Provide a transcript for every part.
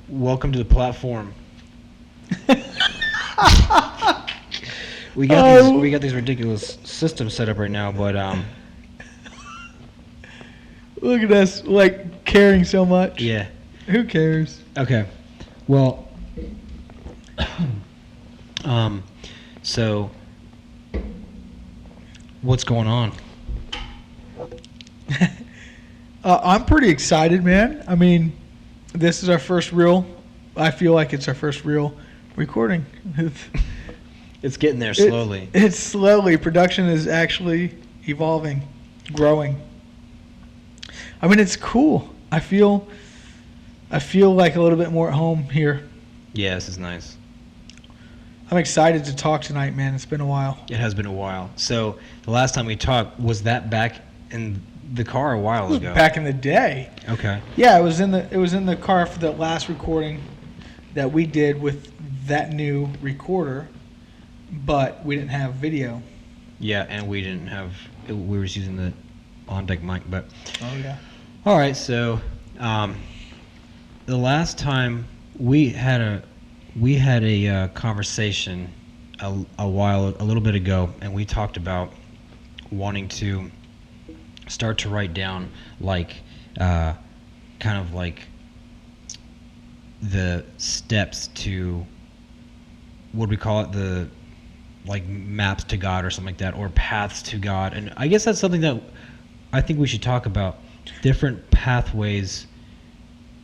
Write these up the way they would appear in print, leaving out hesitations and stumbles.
welcome to the platform. We got these ridiculous systems set up right now, but Look at us, like, caring so much. yeah. Who cares? Okay. Well, so what's going on? I'm pretty excited, man. I mean, this is our first real. I feel like it's our first real recording. It's getting there slowly. It's slowly. Production is actually evolving, growing. I mean, it's cool. I feel like a little bit more at home here. Yeah, this is nice. I'm excited to talk tonight, man. It's been a while. It has been a while. So the last time we talked, was that back in the car a while ago? Back in the day. Okay. Yeah, it was in the car for the last recording that we did with that new recorder, but we didn't have video. Yeah, and we didn't have. We were just using the on-deck mic, but. Oh yeah. All right, so the last time we had a conversation a little bit ago, and we talked about wanting to start to write down like kind of like the steps to, what do we call it, the like maps to God or something like that, or paths to God. And I guess that's something that I think we should talk about, different pathways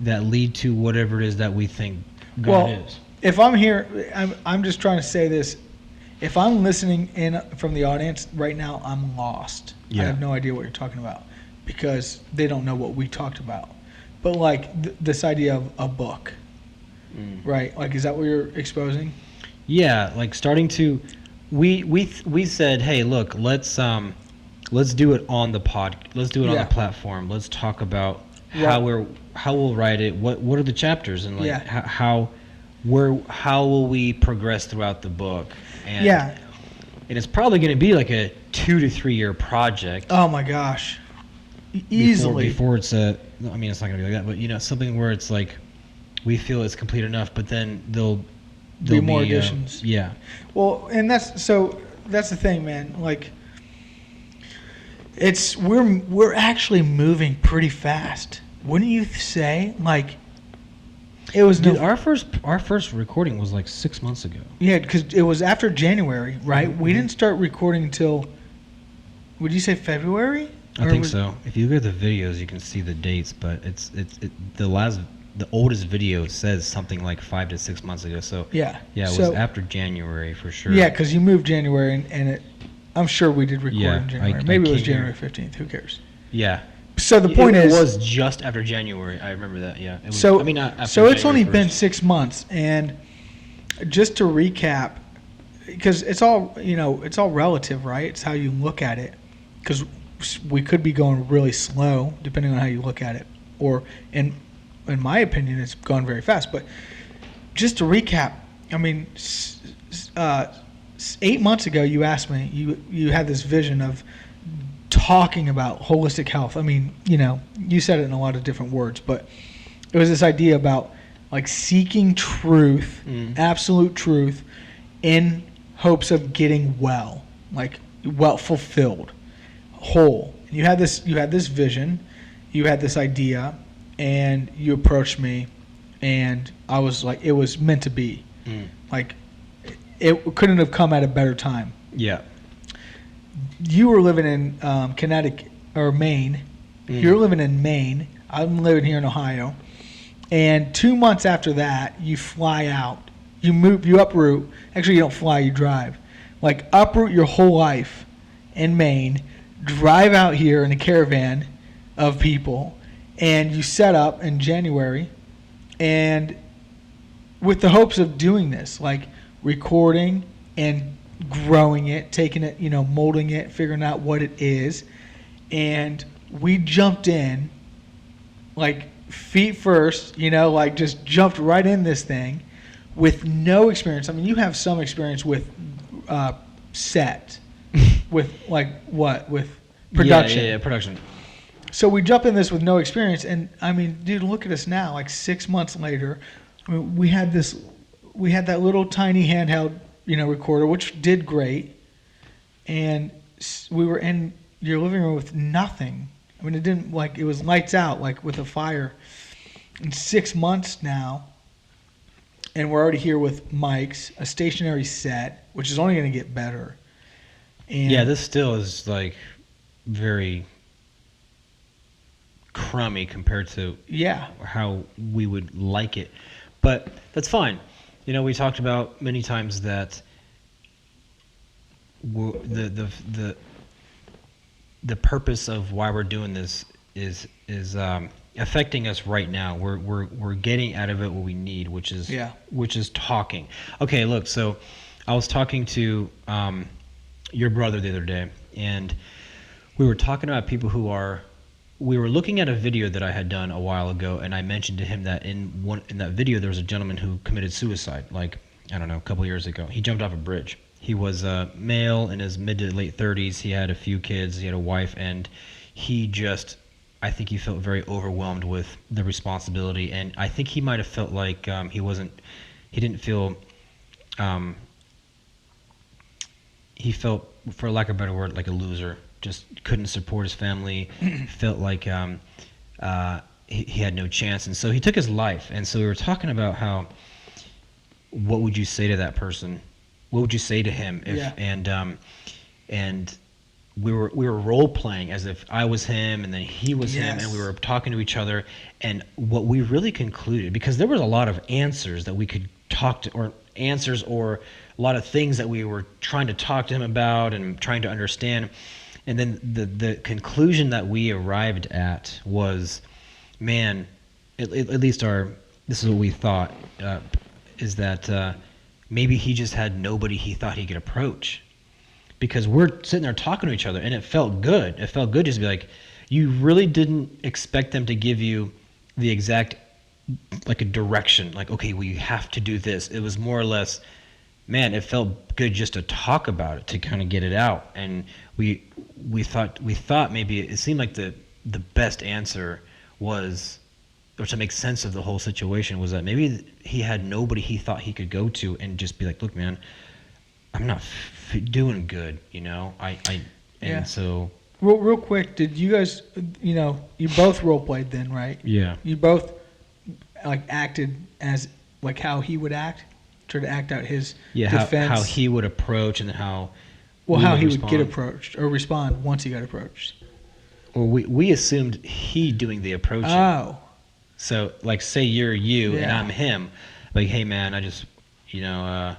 that lead to whatever it is that we think God is. If I'm here, I'm just trying to say this. If I'm listening in from the audience right now, I'm lost. Yeah. I have no idea what you're talking about because they don't know what we talked about. But like this idea of a book, right? Like, is that what you're exposing? Yeah, like starting to, we said, hey, look, let's do it on the pod, let's do it on the platform. Let's talk about how we'll write it. What are the chapters, and like how will we progress throughout the book? And, and it's probably going to be like a 2 to 3 year project. Oh my gosh, easily. Before it's I mean, it's not going to be like that, but something where it's like we feel it's complete enough, but then there'll be more additions. Yeah. Well, and that's the thing, man. Like, we're actually moving pretty fast, wouldn't you say? Like, it was our first recording was like 6 months ago. Yeah, because it was after January, right? Mm-hmm. We didn't start recording until, would you say February? I think so. If you look at the videos, you can see the dates, but the oldest video says something like 5 to 6 months ago. So it was after January for sure. Yeah, because you moved January, and I'm sure we did record in January. Maybe it was January 15th. Who cares? Yeah. So the point is, it was just after January. I remember that. Yeah. It was, so not after so it's January only 1st. been 6 months, and just to recap, because it's all it's all relative, right? It's how you look at it, because we could be going really slow depending on how you look at it, or in my opinion, it's gone very fast. But just to recap, I mean, 8 months ago, you asked me, you had this vision of talking about holistic health. I mean, you said it in a lot of different words, but it was this idea about like seeking truth, absolute truth, in hopes of getting well, like fulfilled, whole. And you had this vision, you had this idea, and you approached me, and I was like, it was meant to be. Like, it couldn't have come at a better time. Yeah. You were living in Connecticut or Maine. You're living in Maine. I'm living here in Ohio. And 2 months after that, you fly out. You uproot. Actually, you don't fly, you drive. Like, uproot your whole life in Maine, drive out here in a caravan of people, and you set up in January, and with the hopes of doing this, like recording and growing it, taking it, molding it, figuring out what it is. And we jumped in, like, feet first, like just jumped right in this thing with no experience. I mean, you have some experience with set, with like what? With production. Yeah, production. So we jump in this with no experience, and I mean, dude, look at us now, like 6 months later, we had that little tiny handheld, recorder, which did great, and we were in your living room with nothing. I mean, it didn't it was lights out, like with a fire. In 6 months now, and we're already here with mics, a stationary set, which is only going to get better. And yeah, this still is like very crummy compared to how we would like it, but that's fine. We talked about many times that the purpose of why we're doing this is affecting us right now. We're getting out of it what we need, which is talking. Okay, look, so I was talking to your brother the other day, and we were talking about people we were looking at a video that I had done a while ago, and I mentioned to him that in that video there was a gentleman who committed suicide, like, I don't know, a couple years ago. He jumped off a bridge. He was a male in his mid to late 30s. He had a few kids. He had a wife, and I think he felt very overwhelmed with the responsibility, and I think he might have felt like he didn't feel, he felt, for lack of a better word, like a loser. Just couldn't support his family, felt like he had no chance, and so he took his life. And so we were talking about what would you say to that person? What would you say to him if and we were role playing as if I was him and then he was him, and we were talking to each other. And what we really concluded, because there was a lot of answers that we could talk to, or answers, or a lot of things that we were trying to talk to him about and trying to understand. And then the conclusion that we arrived at was, man, at least this is what we thought, is that maybe he just had nobody he thought he could approach. Because we're sitting there talking to each other, and it felt good. It felt good just to be like, you really didn't expect them to give you the exact, like, a direction. Like, okay, well, you have to do this. It was more or less, man, it felt good just to talk about it, to kind of get it out. And we thought maybe it seemed like the best answer was, or to make sense of the whole situation, was that maybe he had nobody he thought he could go to and just be like, look, man, I'm not doing good, so. Real quick, did you guys, you both role played then, right? Yeah. You both acted as how he would act, try to act out his defense. How he would approach, and then how he would get approached or respond once he got approached. Well, we assumed he doing the approaching. Oh. So, say you're you and I'm him. Like, hey, man, I just, I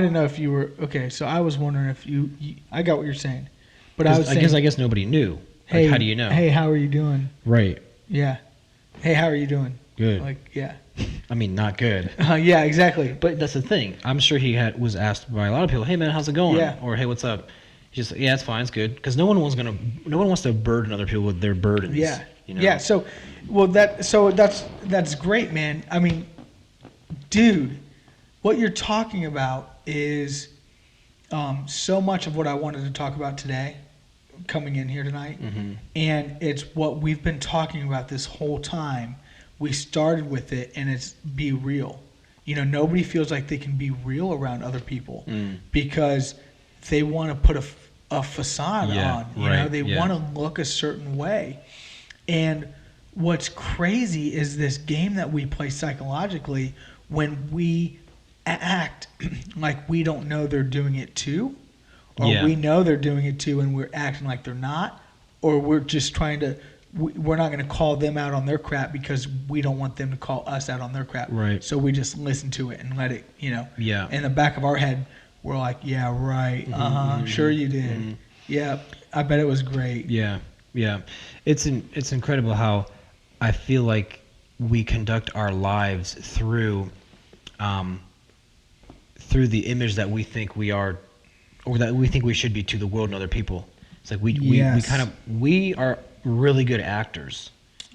didn't know if you were okay. So I was wondering if you I got what you're saying, but I was saying, I guess nobody knew. Hey, how do you know? Hey, how are you doing? Right. Yeah. Hey, how are you doing? Good. Yeah. I mean, not good. Yeah, exactly. But that's the thing. I'm sure he was asked by a lot of people, "Hey, man, how's it going?" Yeah. Or, "Hey, what's up?" He's just, "Yeah, it's fine, it's good," because no one wants to burden other people with their burdens. Yeah. Yeah. So, that's great, man. I mean, dude, what you're talking about is so much of what I wanted to talk about today, coming in here tonight, and it's what we've been talking about this whole time. We started with it, and it's be real. Nobody feels like they can be real around other people because they want to put a facade on. They want to look a certain way. And what's crazy is this game that we play psychologically when we act like we don't know they're doing it too, or we know they're doing it too and we're acting like they're not, or we're just trying to, we're not going to call them out on their crap because we don't want them to call us out on their crap. Right. So we just listen to it and let it, Yeah. in the back of our head, we're like, yeah, right. Sure you did. Yeah. I bet it was great. Yeah. Yeah. It's incredible how I feel like we conduct our lives through the image that we think we are, or that we think we should be to the world and other people. It's like we are really good actors.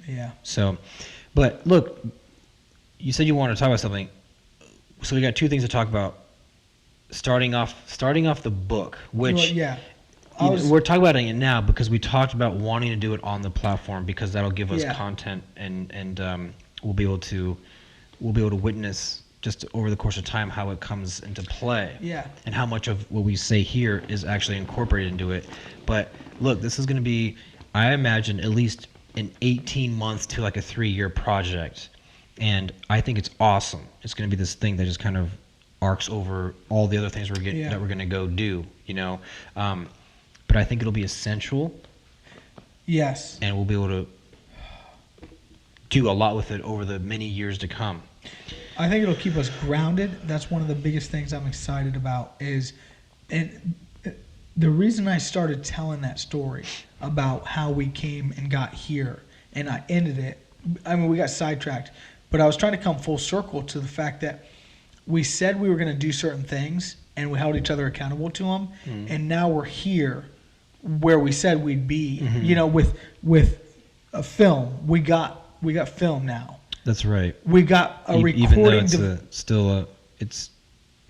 Yeah. So, but look, you said you wanted to talk about something. So we got two things to talk about. Starting off the book, which we're talking about it now because we talked about wanting to do it on the platform because that'll give us content and we'll be able to we'll be able to witness just over the course of time how it comes into play. Yeah. And how much of what we say here is actually incorporated into it. But look, this is going to be, I imagine, at least an 18 months to like a 3-year project. And I think it's awesome. It's going to be this thing that just kind of arcs over all the other things that we're going to go do, you know. But I think it'll be essential. Yes. And we'll be able to do a lot with it over the many years to come. I think it'll keep us grounded. That's one of the biggest things I'm excited about is, and the reason I started telling that story about how we came and got here and I ended it, I mean, we got sidetracked, but I was trying to come full circle to the fact that we said we were going to do certain things and we held each other accountable to them. Mm-hmm. And now we're here where we said we'd be, mm-hmm. you know, with a film. We got film now. That's right. We got a recording. Even though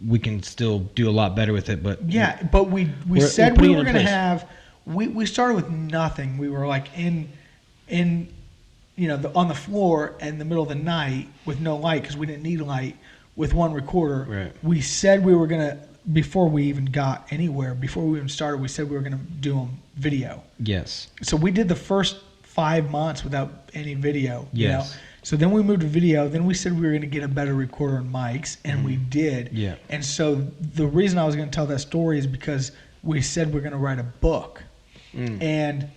we can still do a lot better with it, but yeah. But we said we were going to have. We started with nothing. We were like in you know on the floor in the middle of the night with no light because we didn't need light with one recorder. Right. We said we were going to before we even got anywhere. Before we even started, we said we were going to do them video. Yes. So we did the first 5 months without any video. Yes. You know? So then we moved to video. Then we said we were going to get a better recorder and mics, and we did. Yeah. And so the reason I was going to tell that story is because we said we're going to write a book, and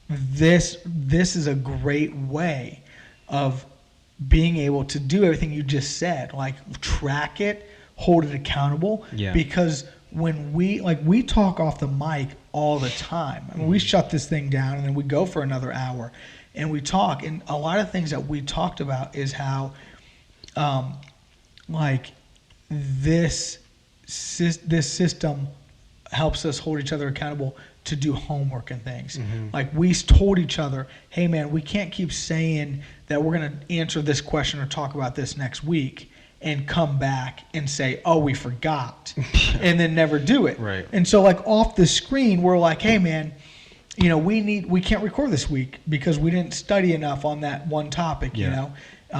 this is a great way of being able to do everything you just said, like track it, hold it accountable. Yeah. Because when we talk off the mic all the time. I mean, we shut this thing down and then we go for another hour. And we talk, and a lot of things that we talked about is how, like, this system helps us hold each other accountable to do homework and things. Mm-hmm. Like, we told each other, hey, man, we can't keep saying that we're going to answer this question or talk about this next week and come back and say, oh, we forgot, and then never do it. Right. And so, like, off the screen, we're like, hey, man, you know, we can't record this week because we didn't study enough on that one topic, you know,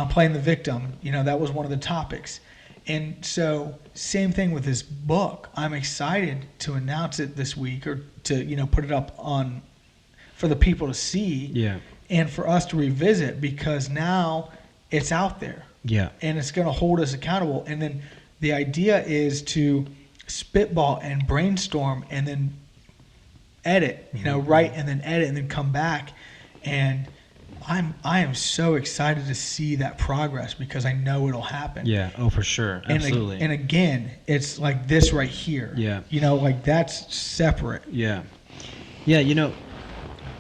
playing the victim, you know, that was one of the topics. And so same thing with this book. I'm excited to announce it this week or to, you know, put it up on for the people to see and for us to revisit because now it's out there. Yeah. And it's going to hold us accountable. And then the idea is to spitball and brainstorm and then edit, you know, write and then edit and then come back. And I am so excited to see that progress because I know it'll happen. Yeah. Oh, for sure. Absolutely. And again, it's like this right here. Yeah. You know, like that's separate. Yeah. Yeah. You know,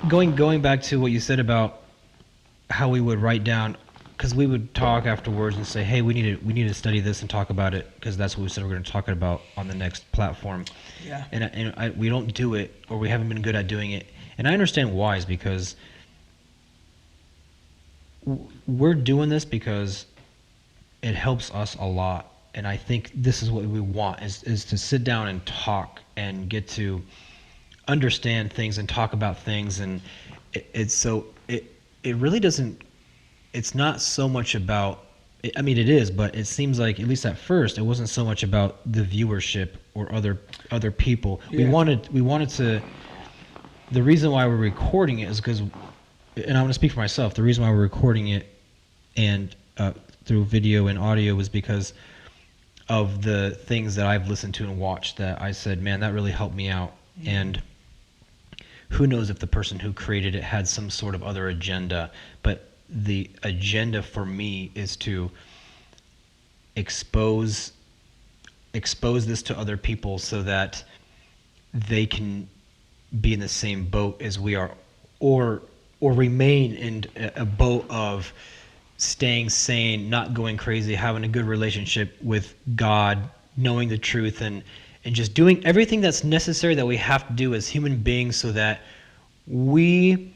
going back to what you said about how we would write down, because we would talk afterwards and say, hey, we need to study this and talk about it because that's what we said we're going to talk about on the next platform. Yeah. And we don't do it, or we haven't been good at doing it. And I understand why, is because we're doing this because it helps us a lot. And I think this is what we want is to sit down and talk and get to understand things and talk about things. And it really doesn't, it's not so much about, I mean, it is, but it seems like, at least at first, it wasn't so much about the viewership or other people. Yeah. We wanted to, the reason why we're recording it is because, and I'm going to speak for myself, the reason why we're recording it and through video and audio was because of the things that I've listened to and watched that I said, man, that really helped me out. Mm-hmm. And who knows if the person who created it had some sort of other agenda, but the agenda for me is to expose this to other people so that they can be in the same boat as we are, or remain in a boat of staying sane, not going crazy, having a good relationship with God, knowing the truth, and just doing everything that's necessary that we have to do as human beings so that we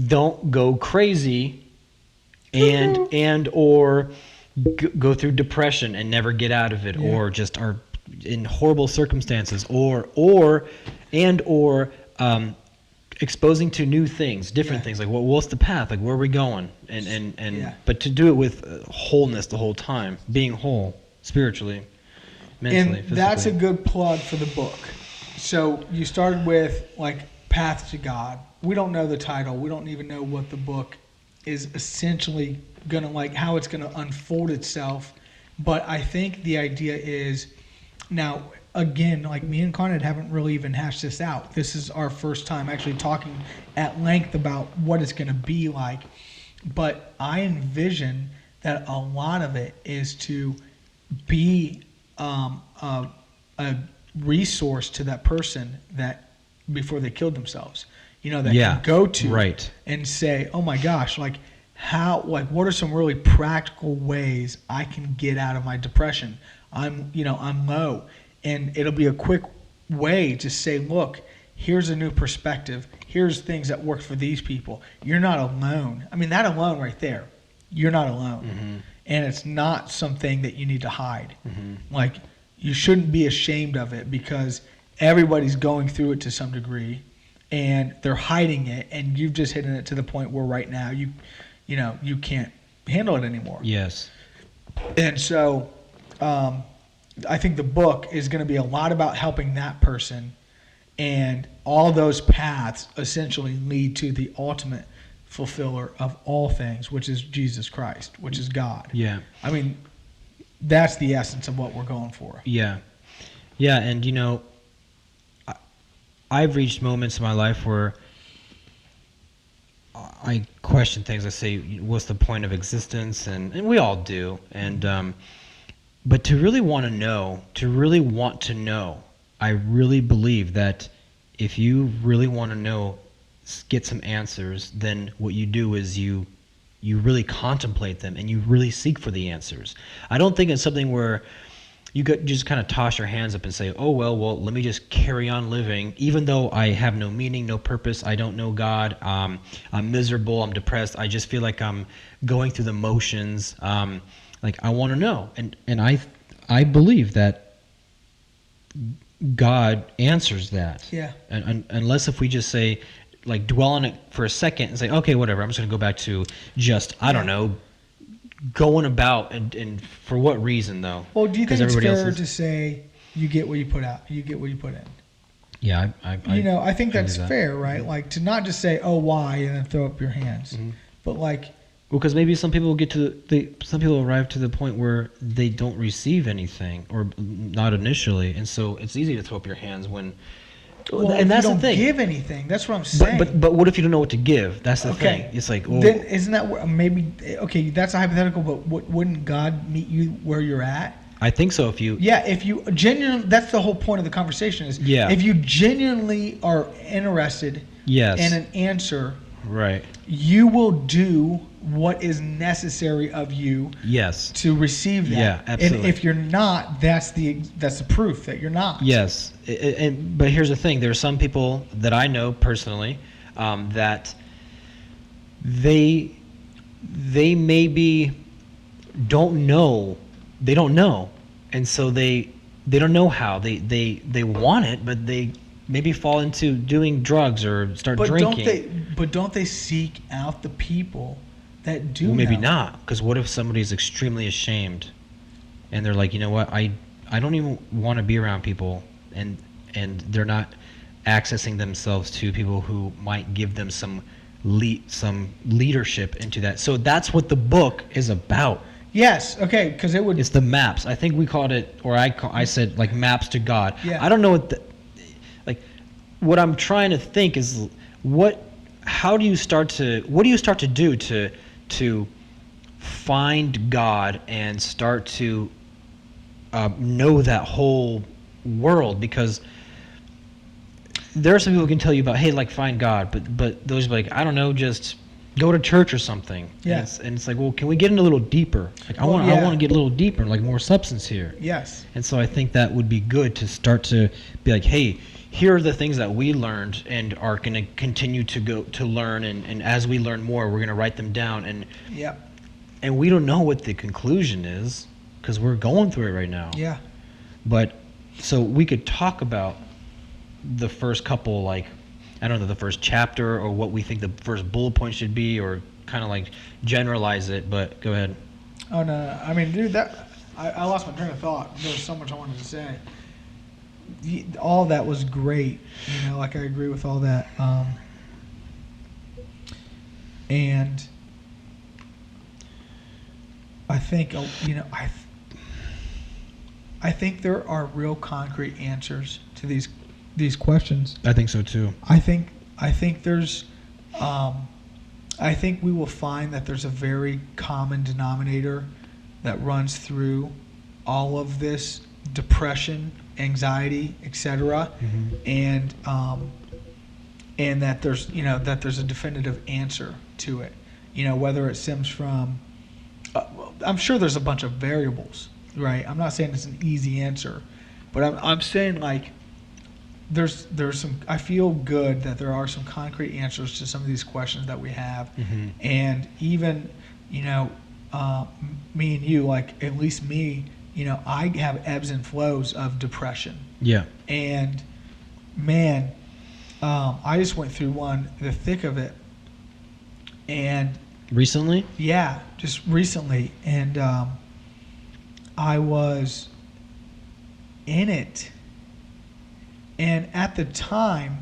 don't go crazy and or go through depression and never get out of it, or just are in horrible circumstances, or exposing to new things, different things. Like, what's the path? Like, where are we going? But to do it with wholeness the whole time, being whole spiritually, mentally, And physically. that's a good plug for the book. So you started with like Path to God. We don't know the title. We don't even know what the book is essentially gonna like, how it's gonna unfold itself. But I think the idea is, now again, like me and Conrad haven't really even hashed this out. This is our first time actually talking at length about what it's gonna be like. But I envision that a lot of it is to be a resource to that person that before they killed themselves, that can go to and say, oh my gosh, like what are some really practical ways I can get out of my depression? I'm low, and it'll be a quick way to say, look, here's a new perspective. Here's things that work for these people. You're not alone. I mean, that alone right there, you're not alone. Mm-hmm. And it's not something that you need to hide. Mm-hmm. Like, you shouldn't be ashamed of it because everybody's going through it to some degree and they're hiding it, and you've just hidden it to the point where right now you can't handle it anymore. Yes. And so I think the book is going to be a lot about helping that person, and all those paths essentially lead to the ultimate fulfiller of all things, which is Jesus Christ, which is God. Yeah. I mean, that's the essence of what we're going for. Yeah. Yeah, and I've reached moments in my life where I question things. I say, what's the point of existence? And we all do. And but to really want to know, I really believe that if you really want to know, get some answers, then what you do is you really contemplate them and you really seek for the answers. I don't think it's something where you just kind of toss your hands up and say, oh, well, let me just carry on living, even though I have no meaning, no purpose, I don't know God, I'm miserable, I'm depressed, I just feel like I'm going through the motions. Like, I want to know. And I believe that God answers that. Yeah. And unless if we just say, like, dwell on it for a second and say, okay, whatever, I'm just going to go back to just, I don't know, going about, and for what reason, though? Well, do you think it's fair to say you get what you put out, you get what you put in? Yeah, I think that's fair, right? Mm-hmm. Like, to not just say, oh, why, and then throw up your hands. Mm-hmm. But, like... Well, because maybe some people some people arrive to the point where they don't receive anything, or not initially, and so it's easy to throw up your hands when... Well, and that's the thing. Give anything. That's what I'm saying. But what if you don't know what to give? That's the thing. It's like, well, then isn't that maybe okay? That's a hypothetical, but wouldn't God meet you where you're at? I think so. If you genuinely, that's the whole point of the conversation. Is if you genuinely are interested in an answer, right, you will do what is necessary of you to receive that. Yeah, absolutely. And if you're not, that's the proof that you're not. Yes. But here's the thing. There are some people that I know personally that they maybe don't know. They don't know. And so they don't know how. They want it, but they maybe fall into doing drugs or start drinking. Don't they seek out the people that do? Well, maybe not, because what if somebody's extremely ashamed and they're like, you know what, I don't even want to be around people, and they're not accessing themselves to people who might give them some leadership into that. So that's what the book is about. Yes, okay, because it's the maps. I think we called it, or I said, like, maps to God. Yeah. I don't know what I'm trying to think is what do you start to do to find God and start to know that whole world? Because there are some people who can tell you about, hey, like, find God, but those are like, I don't know, just go to church or something. Yeah. And it's like, well, can we get in a little deeper? Like, I want to get a little deeper, like more substance here. Yes. And so I think that would be good to start to be like, hey, here are the things that we learned and are going to continue to learn, and as we learn more, we're going to write them down. And we don't know what the conclusion is because we're going through it right now. Yeah. But so we could talk about the first couple, like I don't know, the first chapter or what we think the first bullet point should be, or kind of like generalize it. But go ahead. Oh no! I mean, dude, I lost my train of thought. There was so much I wanted to say. All that was great. You know, like I agree with all that. And I think I think there are real concrete answers to these questions. I think so too. I think there's I think we will find that there's a very common denominator that runs through all of this depression, anxiety, etc. And that there's a definitive answer to it. You know, whether it stems from I'm sure there's a bunch of variables, right? I'm not saying it's an easy answer, but I'm saying like there's some. I feel good that there are some concrete answers to some of these questions that we have, and even me and you, like at least me, I have ebbs and flows of depression. Yeah. And man, I just went through the thick of it, and recently. Yeah, just recently, and I was in it. And at the time,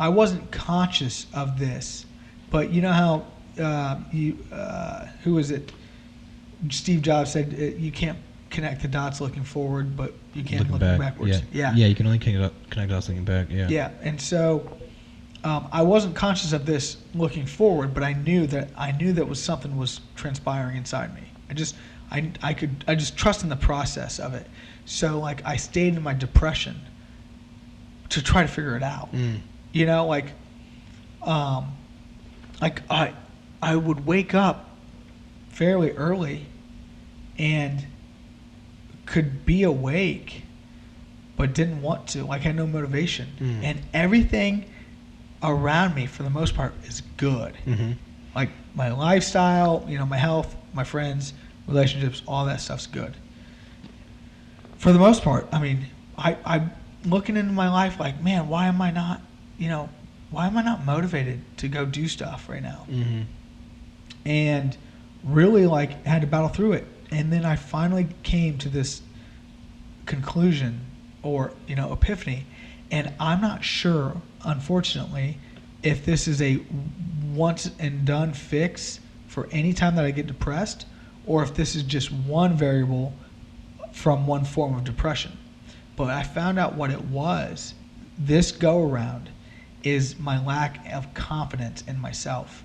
I wasn't conscious of this, but you know how who was it? Steve Jobs said you can't connect the dots looking forward, but you can looking backwards. Yeah, you can only connect dots looking back. Yeah. Yeah, and so I wasn't conscious of this looking forward, but I knew that was something was transpiring inside me. I just trust in the process of it. So like I stayed in my depression to try to figure it out. I would wake up fairly early and could be awake but didn't want to, like I had no motivation. And everything around me for the most part is good. Like my lifestyle, my health, my friends, relationships, all that stuff's good for the most part. I mean, I'm looking into my life like, man, why am I not motivated to go do stuff right now? And really like had to battle through it. And then I finally came to this conclusion or, epiphany. And I'm not sure, unfortunately, if this is a once and done fix for any time that I get depressed, or if this is just one variable from one form of depression. But I found out what it was. This go around is my lack of confidence in myself,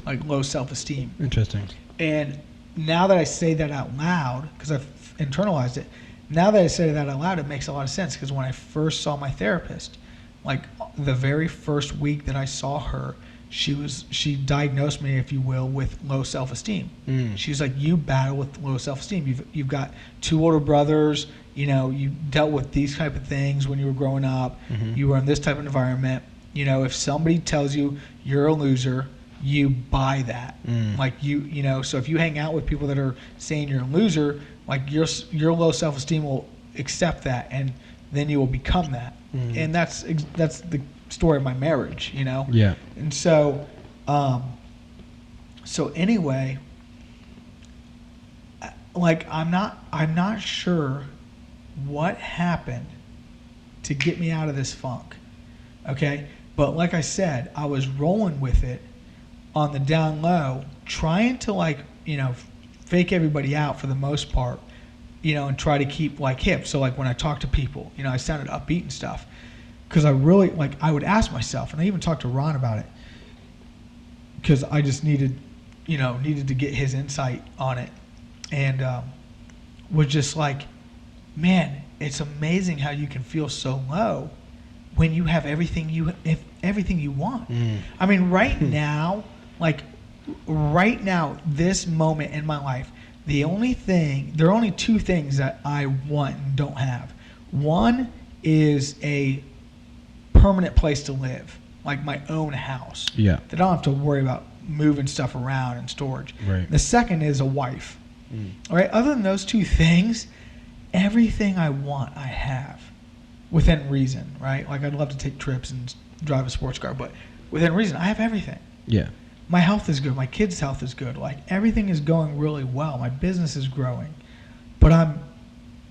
like low self-esteem. Interesting. And now that I say that out loud, because I've internalized it, now that I say that out loud, it makes a lot of sense. Because when I first saw my therapist, like the very first week that I saw her, she diagnosed me, if you will, with low self-esteem. She's like, you battle with low self-esteem. You've got 2 older brothers. You dealt with these type of things when you were growing up. You were in this type of environment. If somebody tells you you're a loser, you buy that. Like so if you hang out with people that are saying you're a loser, like your low self-esteem will accept that, and then you will become that. And that's the story of my marriage, Yeah. And so anyway, like I'm not sure what happened to get me out of this funk. Okay? But like I said, I was rolling with it on the down low, trying to fake everybody out for the most part, and try to keep like hip. So like when I talk to people, I sounded upbeat and stuff. Because I really, I would ask myself, and I even talked to Ron about it, because I just needed to get his insight on it. And was just like, man, it's amazing how you can feel so low when you have everything you want. I mean, right now, this moment in my life, there are only 2 things that I want and don't have. One is a permanent place to live, like my own house. Yeah. That I don't have to worry about moving stuff around and storage. Right. The second is a wife. All right. Other than those 2 things, everything I want, I have within reason. Right. Like I'd love to take trips and drive a sports car, but within reason, I have everything. Yeah. My health is good. My kids' health is good. Like, everything is going really well. My business is growing. But I'm,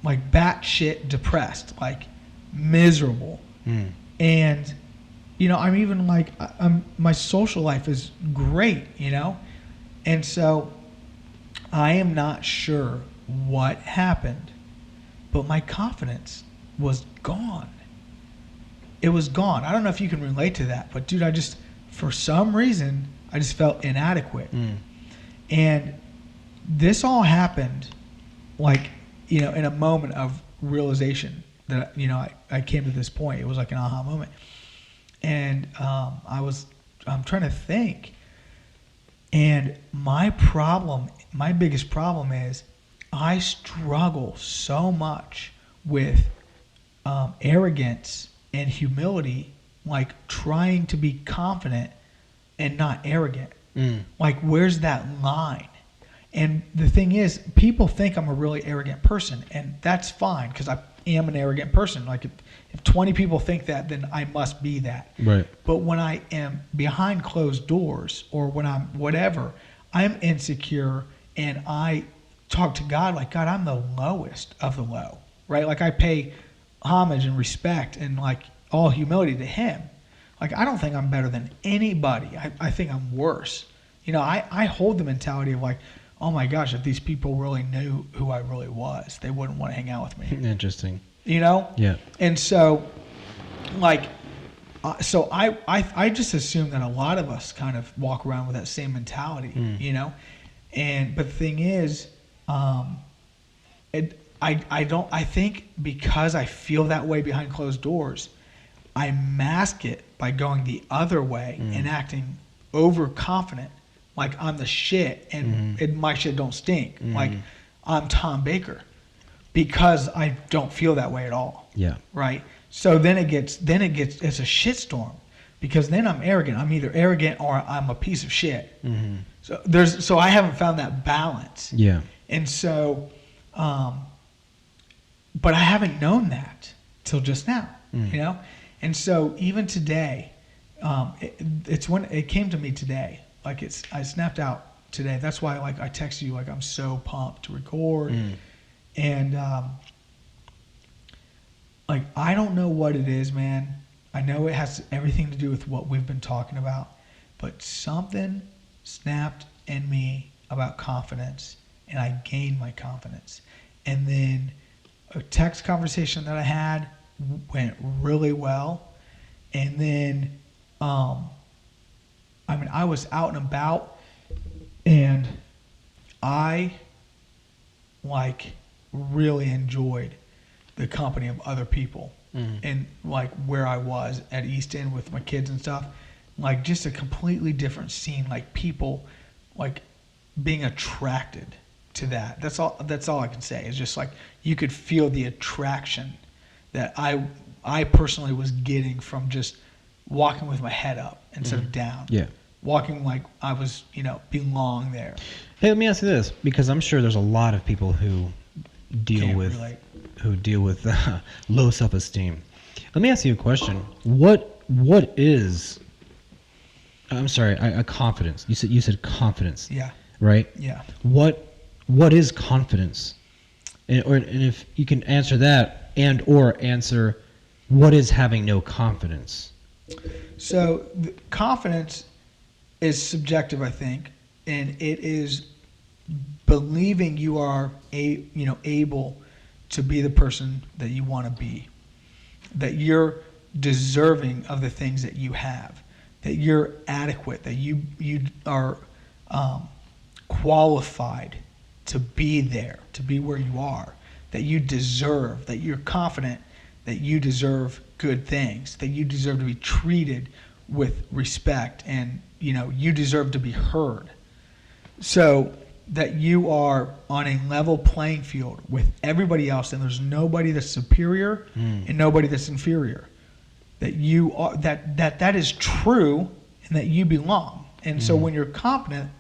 like, batshit depressed, like, miserable. And, you know, I'm even, like, my social life is great, you know? And so I am not sure what happened, but my confidence was gone. It was gone. I don't know if you can relate to that, but, dude, for some reason, I just felt inadequate. And this all happened, like, you know, in a moment of realization that, you know, I came to this point. It was like an aha moment. And I'm trying to think. And my biggest problem is I struggle so much with arrogance and humility, like trying to be confident and not arrogant. Like, where's that line? And the thing is, people think I'm a really arrogant person, and that's fine because I am an arrogant person. Like, if 20 people think that, then I must be that. Right. But when I am behind closed doors, or when I'm whatever, I'm insecure, and I talk to God like, God, I'm the lowest of the low, right? Like, I pay homage and respect and, like, all humility to Him. Like, I don't think I'm better than anybody. I think I'm worse. You know, I hold the mentality of, like, oh my gosh, if these people really knew who I really was, they wouldn't want to hang out with me. Interesting. You know? Yeah. And so, like, I just assume that a lot of us kind of walk around with that same mentality, you know? But the thing is, I think because I feel that way behind closed doors, I mask it by going the other way and acting overconfident, like I'm the shit and my shit don't stink, like I'm Tom Baker, because I don't feel that way at all. Yeah. Right. So then it gets it's a shitstorm, because then I'm arrogant. I'm either arrogant or I'm a piece of shit. So I haven't found that balance. Yeah. And so, but I haven't known that till just now, you know? And so even today, it's when it came to me today, like I snapped out today. That's why, like, I text you, like, I'm so pumped to record. And, like, I don't know what it is, man. I know it has everything to do with what we've been talking about, but something snapped in me about confidence, and I gained my confidence. And then a text conversation that I had went really well. And then, I was out and about, and I, like, really enjoyed the company of other people. And, like, where I was at East End with my kids and stuff, like, just a completely different scene, like, people, like, being attracted to that. That's all I can say. It's just, like, you could feel the attraction that I personally was getting from just walking with my head up instead of down. Yeah. Walking like I was, you know, belong there. Hey, let me ask you this, because I'm sure there's a lot of people who deal with low self-esteem. Let me ask you a question. What is a confidence? You said confidence. Yeah. Right? Yeah. What is confidence? And if you can answer that, or answer what is having no confidence? So confidence is subjective, I think, and it is believing you are able to be the person that you want to be, that you're deserving of the things that you have, that you're adequate, that you are qualified to be there, to be where you are, that you deserve, that you're confident that you deserve good things, that you deserve to be treated with respect, and you deserve to be heard. So that you are on a level playing field with everybody else, and there's nobody that's superior and nobody that's inferior. That you are that is true, and that you belong. And so when you're confident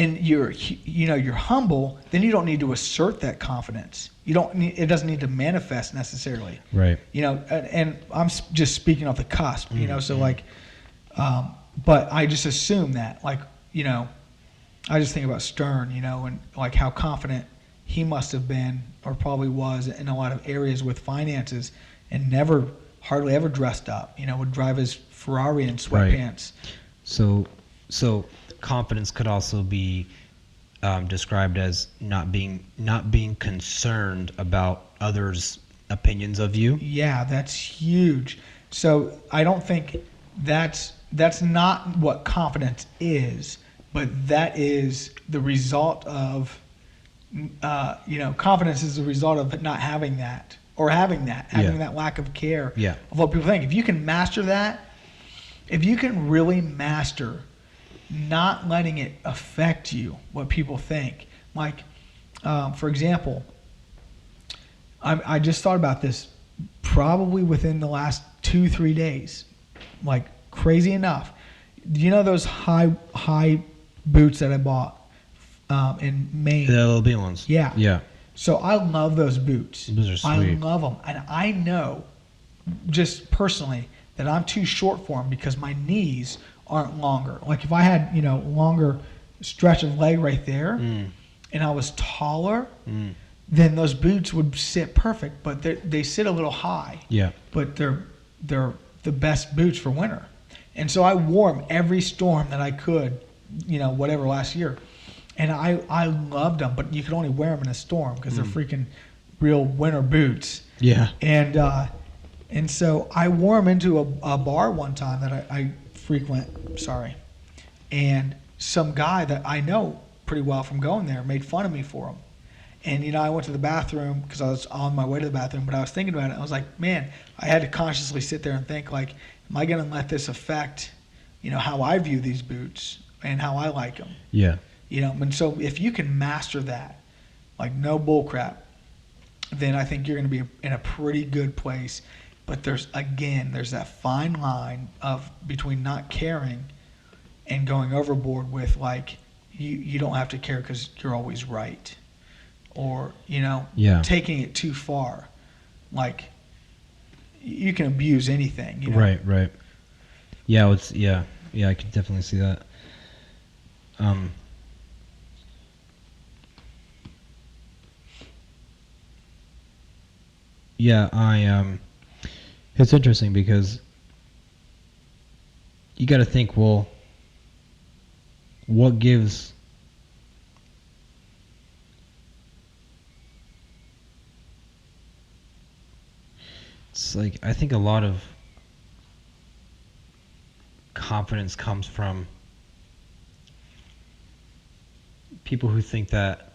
and you're humble, then you don't need to assert that confidence. It doesn't need to manifest necessarily. Right. And I'm just speaking off the cusp, so like, but I just assume that, like, I just think about Stern, and like how confident he must have been or probably was in a lot of areas with finances, and hardly ever dressed up, would drive his Ferrari in sweatpants. Right. So confidence could also be described as not being concerned about others' opinions of you. Yeah, that's huge. So I don't think that's not what confidence is, but that is the result of confidence is the result of not having that, or having that lack of care of what people think. If you can master that, if you can really master not letting it affect you, what people think. Like, for example, I just thought about this probably within the last 2-3 days. Like, crazy enough. Do you know those high boots that I bought in Maine? The little big ones. Yeah. Yeah. So I love those boots. Those are sweet. I love them. And I know, just personally, that I'm too short for them because my knees aren't longer. Like if I had, longer stretch of leg right there, and I was taller, then those boots would sit perfect. But they sit a little high. Yeah. But they're the best boots for winter. And so I wore them every storm that I could, whatever, last year. And I loved them, but you could only wear them in a storm because they're freaking real winter boots. Yeah. And so I wore them into a bar one time that I frequent. Sorry. And some guy that I know pretty well from going there made fun of me for them. And, I went to the bathroom because I was on my way to the bathroom, but I was thinking about it. I was like, man, I had to consciously sit there and think, like, am I going to let this affect, how I view these boots and how I like them? Yeah. And so if you can master that, like no bull crap, then I think you're going to be in a pretty good place. But there's that fine line between not caring and going overboard with, like, you don't have to care because you're always right. Or, taking it too far. Like, you can abuse anything. Right. Yeah, I could definitely see that. Yeah, it's interesting because you got to think, well, what gives it's like, I think a lot of confidence comes from people who think that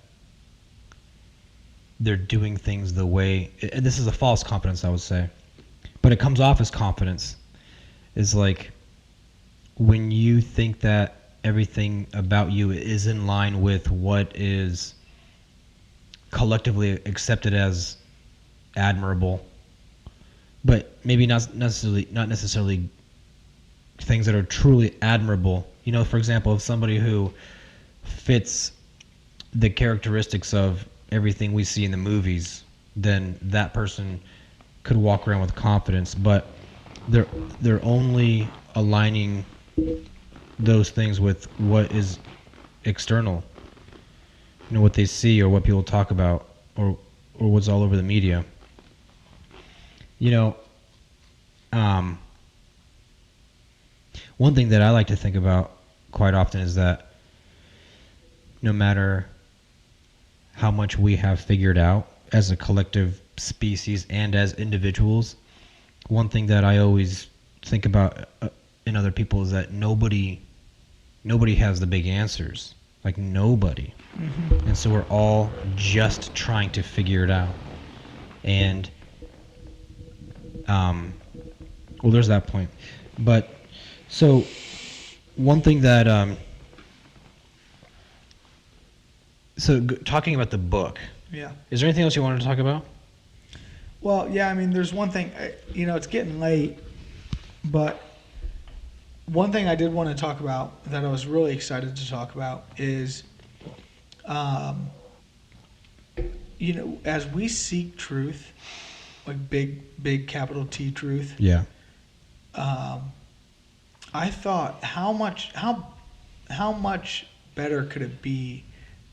they're doing things the way, and this is a false confidence, I would say, but it comes off as confidence. Is like when you think that everything about you is in line with what is collectively accepted as admirable, but maybe not necessarily things that are truly admirable. For example, if somebody who fits the characteristics of everything we see in the movies, then that person could walk around with confidence, but they're only aligning those things with what is external, what they see or what people talk about, or what's all over the media. One thing that I like to think about quite often is that no matter how much we have figured out as a collective species and as individuals, one thing that I always think about in other people is that nobody has the big answers. Like, nobody. Mm-hmm. And so we're all just trying to figure it out. And well, there's that point. But so one thing that talking about the book. Yeah. Is there anything else you wanted to talk about? Well, yeah, I mean, there's one thing, it's getting late, but one thing I did want to talk about that I was really excited to talk about is um, as we seek truth, like big capital T truth, Yeah. I thought how much better could it be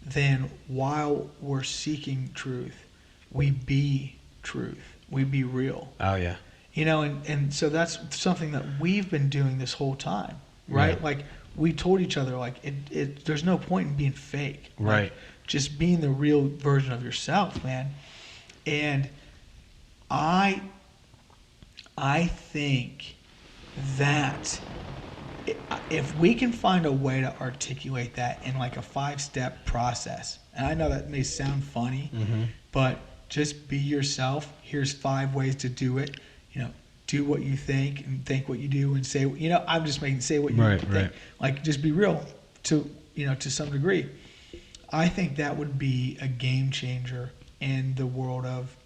than while we're seeking truth, we be truth, we be real. Oh yeah. And so that's something that we've been doing this whole time, right? Yeah. Like we told each other, like there's no point in being fake, Right? Like, just being the real version of yourself, man. And I think that if we can find a way to articulate that in like a 5-step process, and I know that may sound funny, but just be yourself. Here's 5 ways to do it. Do what you think and think what you do and say. I'm just making say what you think. Right. Like just be real to some degree. I think that would be a game changer in the world of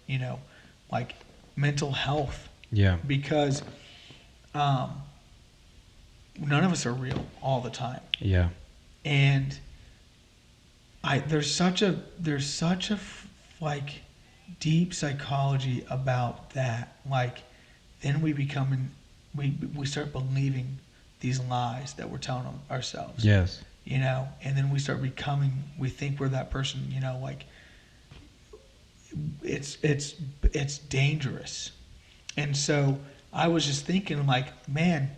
like mental health. Yeah. Because none of us are real all the time. Yeah. And there's such a like deep psychology about that. Like then we start believing these lies that we're telling ourselves. Yes. And then we start we think we're that person, like it's dangerous. And so I was just thinking like, man,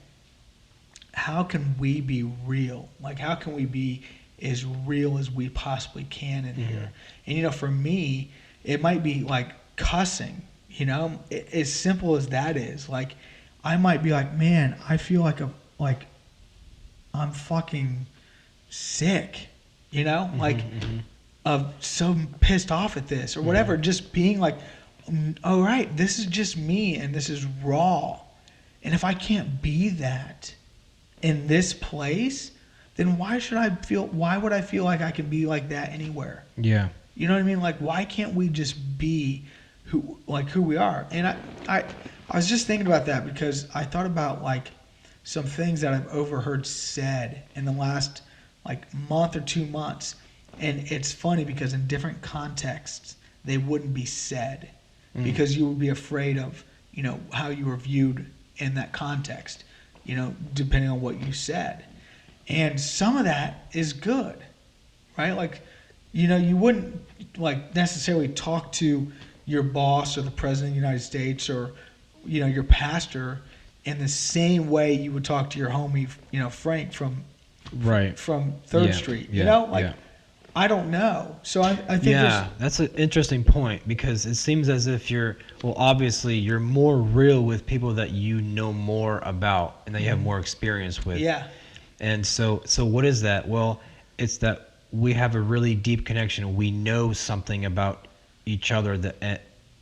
how can we be real? Like, how can we be as real as we possibly can in here? And, for me, it might be like cussing, as simple as that is. Like, I might be like, man, I feel like I'm fucking sick, of so pissed off at this or whatever. Just being like, all right, this is just me and this is raw. And if I can't be that in this place, then why would I feel like I can be like that anywhere? Yeah. You know what I mean? Like, why can't we just be who we are? And I was just thinking about that because I thought about like some things that I've overheard said in the last like month or 2 months. And it's funny because in different contexts, they wouldn't be said because you would be afraid of, how you were viewed in that context, depending on what you said. And some of that is good, right? Like, you wouldn't like necessarily talk to your boss or the president of the United States or, your pastor in the same way you would talk to your homie, Frank from 3rd Street, I don't know. So I think that's an interesting point because it seems as if obviously you're more real with people that you know more about and that you have more experience with. Yeah. And so what is that? Well, it's that we have a really deep connection. We know something about each other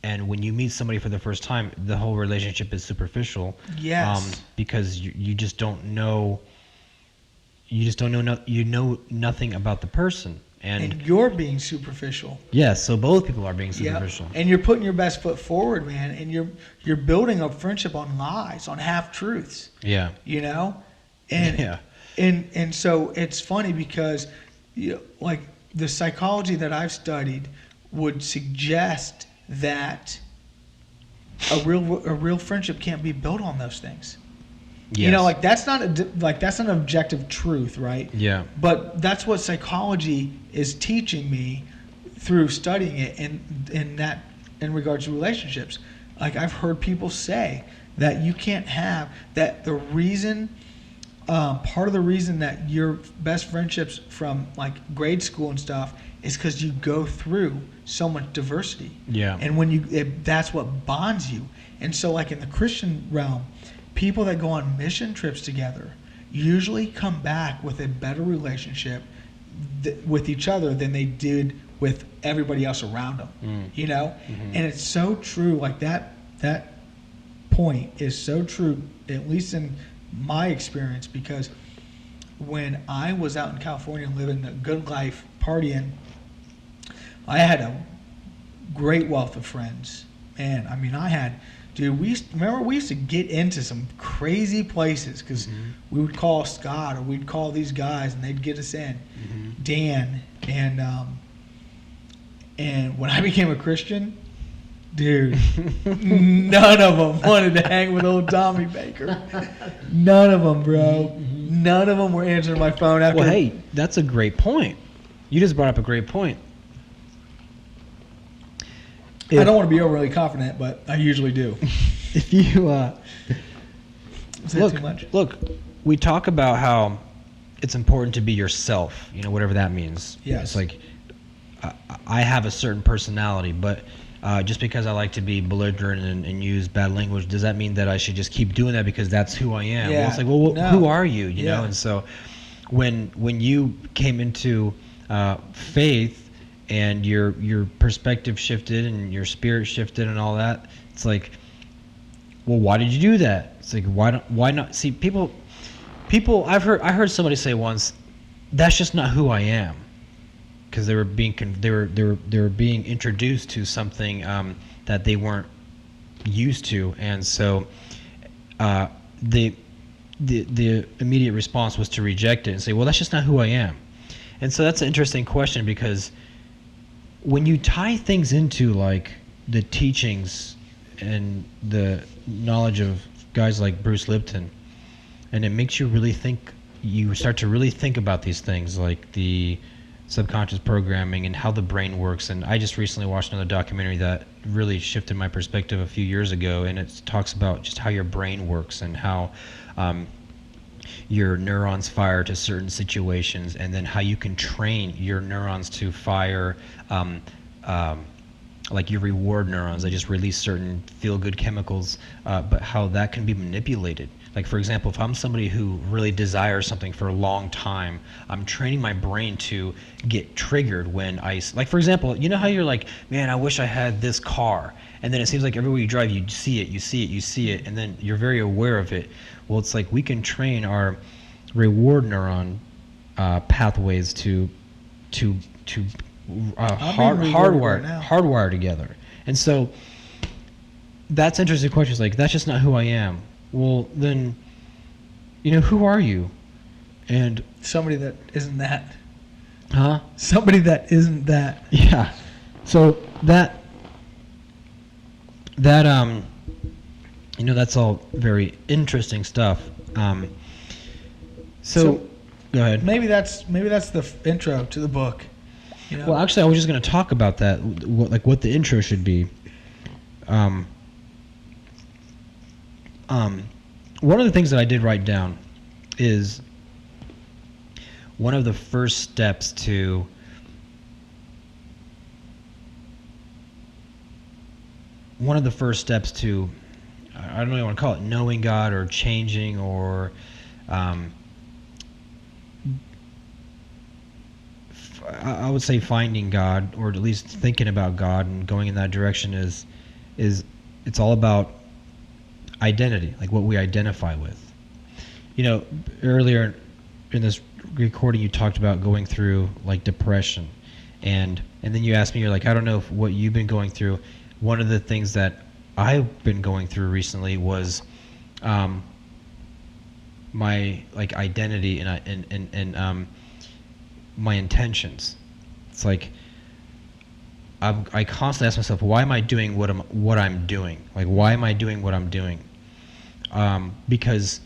and when you meet somebody for the first time, the whole relationship is superficial. Yes. Because you just don't know. You know nothing about the person. And you're being superficial. Yes, so both people are being superficial. Yep. And you're putting your best foot forward, man. And you're building a friendship on lies, on half truths. Yeah. And so it's funny because like the psychology that I've studied would suggest that a real friendship can't be built on those things. Yes. That's not an objective truth, right? Yeah. But that's what psychology is teaching me through studying it in regards to relationships. Like I've heard people say that you can't have that. The reason, part of the reason that your best friendships from like grade school and stuff is because you go through so much diversity. Yeah. And that's what bonds you. And so like in the Christian realm, people that go on mission trips together usually come back with a better relationship with each other than they did with everybody else around them. And it's so true. Like that point is so true, at least in my experience, because when I was out in California living the good life, partying, I had a great wealth of friends. Man, I mean, I had Dude, remember we used to get into some crazy places because we would call Scott or we'd call these guys and they'd get us in. Dan and when I became a Christian, dude, none of them wanted to hang with old Tommy Baker. None of them, bro. None of them were answering my phone after. Well, hey, that's a great point. You just brought up a great point. I don't want to be overly confident, but I usually do. If you Is that too much? look, we talk about how it's important to be yourself. You know, whatever that means. Yes. It's like I have a certain personality, but just because I like to be belligerent and use bad language, does that mean that I should just keep doing that because that's who I am? Yeah. Well, it's like, well, No. who are you? You Yeah. know, and so when you came into faith and your perspective shifted and your spirit shifted and all that, it's like, well, why did you do that? It's like, why not see people I heard somebody say once, that's just not who I am, because they were being introduced to something that they weren't used to, and so the immediate response was to reject it and say, well, that's just not who I am. And so that's an interesting question, because when you tie things into like the teachings and the knowledge of guys like Bruce Lipton, and it makes you really think, you start to really think about these things like the subconscious programming and how the brain works. And I just recently watched another documentary that really shifted my perspective a few years ago, and it talks about just how your brain works and how your neurons fire to certain situations, and then how you can train your neurons to fire like your reward neurons. They just release certain feel-good chemicals, but how that can be manipulated. Like, for example, if I'm somebody who really desires something for a long time, I'm training my brain to get triggered when like, for example, you know how you're like, man, I wish I had this car, and then it seems like everywhere you drive, you see it, and then you're very aware of it. Well, it's like we can train our reward neuron pathways to hardwire together. And so that's interesting questions. Like, that's just not who I am. Well, then, you know, who are you? And Somebody that isn't that. huh? Somebody that isn't that. Yeah. So that you know, that's all very interesting stuff. So go ahead. Maybe that's the intro to the book. You know? Well, actually, I was just going to talk about that, what the intro should be. One of the things that I did write down is one of the first steps to I don't know what you want to call it, knowing God or changing or I would say finding God, or at least thinking about God and going in that direction, is it's all about identity, like what we identify with. You know, earlier in this recording, you talked about going through like depression, and then you asked me, you're like, I don't know if what you've been going through. One of the things that I've been going through recently was my like identity and my intentions. It's like I constantly ask myself, why am I doing what I'm doing? Like, why am I doing what I'm doing? Because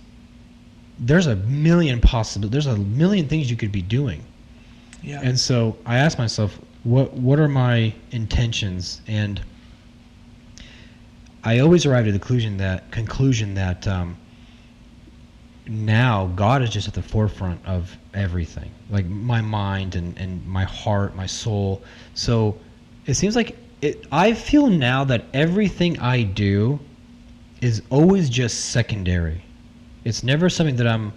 there's a million things you could be doing. Yeah. And so I ask myself, what are my intentions? And I always arrive at the conclusion that now God is just at the forefront of everything, like my mind and my heart, my soul. So it seems like I feel now that everything I do is always just secondary. It's never something that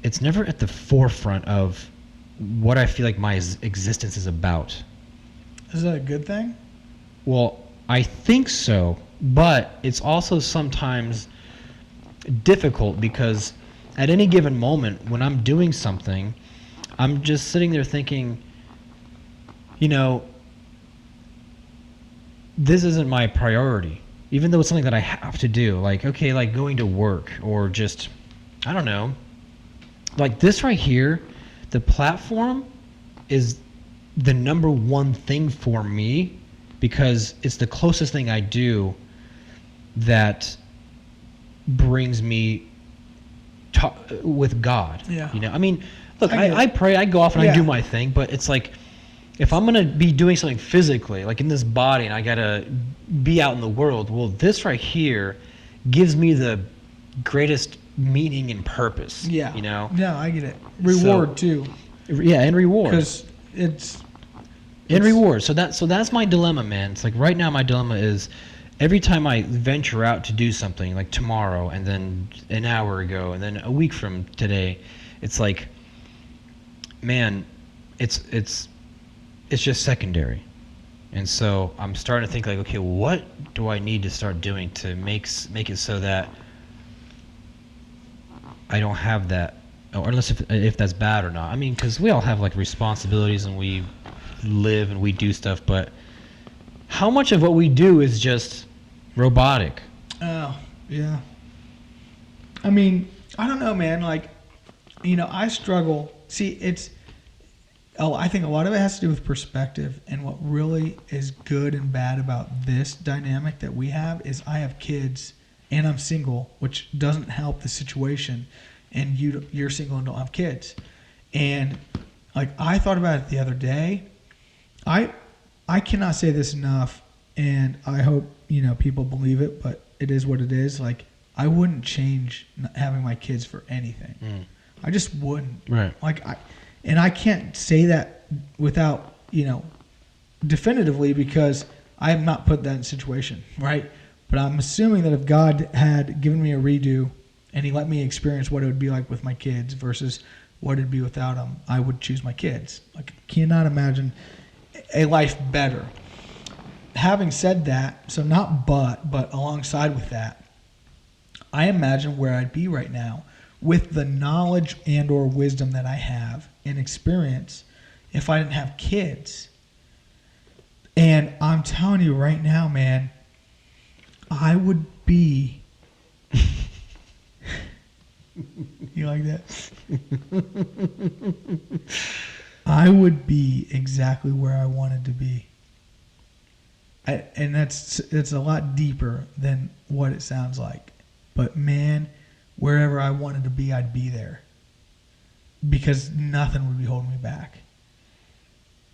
it's never at the forefront of what I feel like my existence is about. Is that a good thing? Well, I think so, but it's also sometimes difficult because at any given moment when I'm doing something, I'm just sitting there thinking, you know, this isn't my priority. even though it's something that I have to do, like, okay, like going to work or just, I don't know, like this right here, the platform is the number one thing for me because it's the closest thing I do that brings me with God. Yeah. You know, I mean, look, I get it. I pray, I go off and I Yeah. do my thing, but it's like, if I'm going to be doing something physically, like in this body, and I got to be out in the world, well, this right here gives me the greatest meaning and purpose. Yeah. You know? No, I get it. Reward too, Yeah, and reward. because it's Reward. So that's my dilemma, man. It's like right now my dilemma is every time I venture out to do something, like tomorrow and then an hour ago and then a week from today, it's like, man, it's just secondary. And so I'm starting to think like, okay, what do I need to start doing to make it so that I don't have that, or unless if that's bad or not. I mean, because we all have like responsibilities and we live and we do stuff, but how much of what we do is just robotic? Oh, yeah. I mean, I don't know, man. Like, you know, I struggle. See, I think a lot of it has to do with perspective. And what really is good and bad about this dynamic that we have is I have kids and I'm single, which doesn't help the situation. And you're single and don't have kids. And like, I thought about it the other day. I cannot say this enough, and I hope, you know, people believe it, but it is what it is. Like, I wouldn't change having my kids for anything. I just wouldn't. Right. Like, I can't say that without, you know, definitively, because I have not put that in a situation, right? But I'm assuming that if God had given me a redo and he let me experience what it would be like with my kids versus what it'd be without them, I would choose my kids. Like, I cannot imagine a life better. Having said that, so not but alongside with that, I imagine where I'd be right now with the knowledge and or wisdom that I have and experience if I didn't have kids. And I'm telling you right now, man, I would be... You like that? I would be exactly where I wanted to be. And it's a lot deeper than what it sounds like. But man, wherever I wanted to be, I'd be there. Because nothing would be holding me back.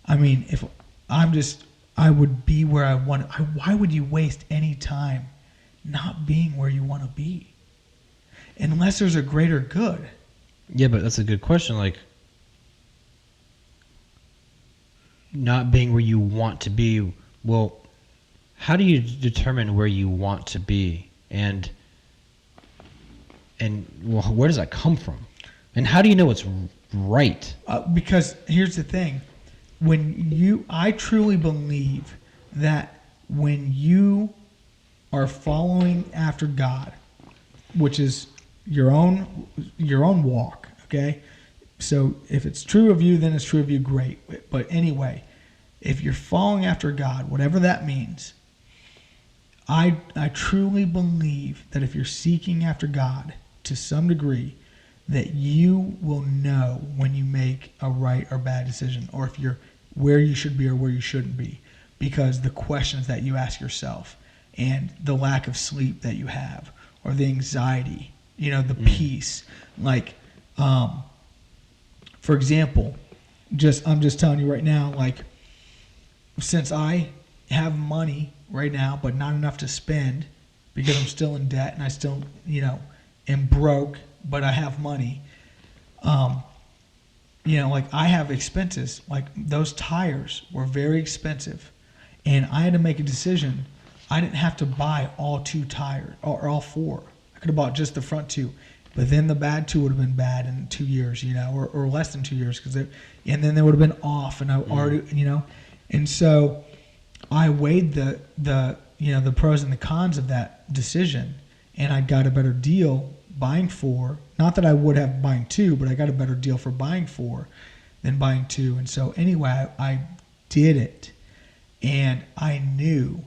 I mean, if I would be where I want. Why would you waste any time not being where you want to be? Unless there's a greater good. Yeah, but that's a good question. Like, not being where you want to be, well, how do you determine where you want to be? And well, where does that come from? And how do you know it's right? Because here's the thing. I truly believe that when you are following after God, which is your own walk, okay? So if it's true of you, then it's true of you, great. But anyway, if you're following after God, whatever that means, I truly believe that if you're seeking after God to some degree, that you will know when you make a right or bad decision, or if you're where you should be or where you shouldn't be, because the questions that you ask yourself and the lack of sleep that you have, or the anxiety, the peace. Like, for example, I'm just telling you right now, like, since I have money right now, but not enough to spend because I'm still in debt and I still, am broke, but I have money. Like, I have expenses. Like, those tires were very expensive, and I had to make a decision. I didn't have to buy all 2 tires or all 4. I could have bought just the front 2, but then the bad 2 would have been bad in 2 years, or less than 2 years, and then they would have been off, and I already, and so I weighed the pros and the cons of that decision, and I got a better deal buying 4. Not that I would have buying 2, but I got a better deal for buying 4 than buying 2. And so anyway, I did it, and I knew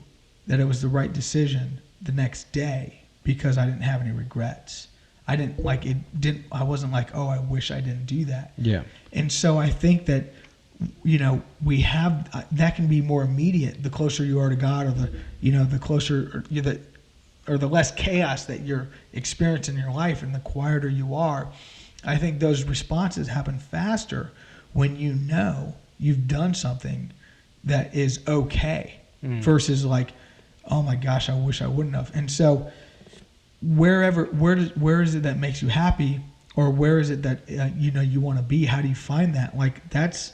that it was the right decision the next day because I didn't have any regrets. I wasn't like, oh, I wish I didn't do that. Yeah. And so I think that, we have, that can be more immediate the closer you are to God, or the closer, or the less chaos that you're experiencing in your life and the quieter you are. I think those responses happen faster when you've done something that is okay versus like, oh my gosh, I wish I wouldn't have. And so where is it that makes you happy, or where is it that you want to be? How do you find that? Like that's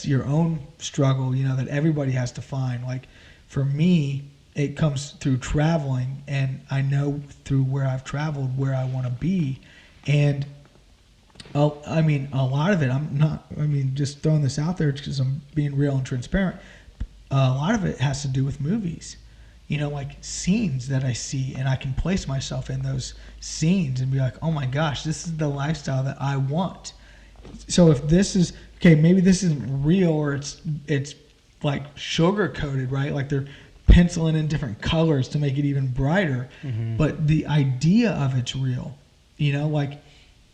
your own struggle, that everybody has to find. Like for me, it comes through traveling, and I know through where I've traveled where I want to be. And a lot of it, just throwing this out there because I'm being real and transparent. A lot of it has to do with movies, like scenes that I see, and I can place myself in those scenes and be like, oh my gosh, this is the lifestyle that I want. So if this is, okay, maybe this isn't real, or it's like sugar coated, right? Like they're penciling in different colors to make it even brighter. Mm-hmm. But the idea of it's real, like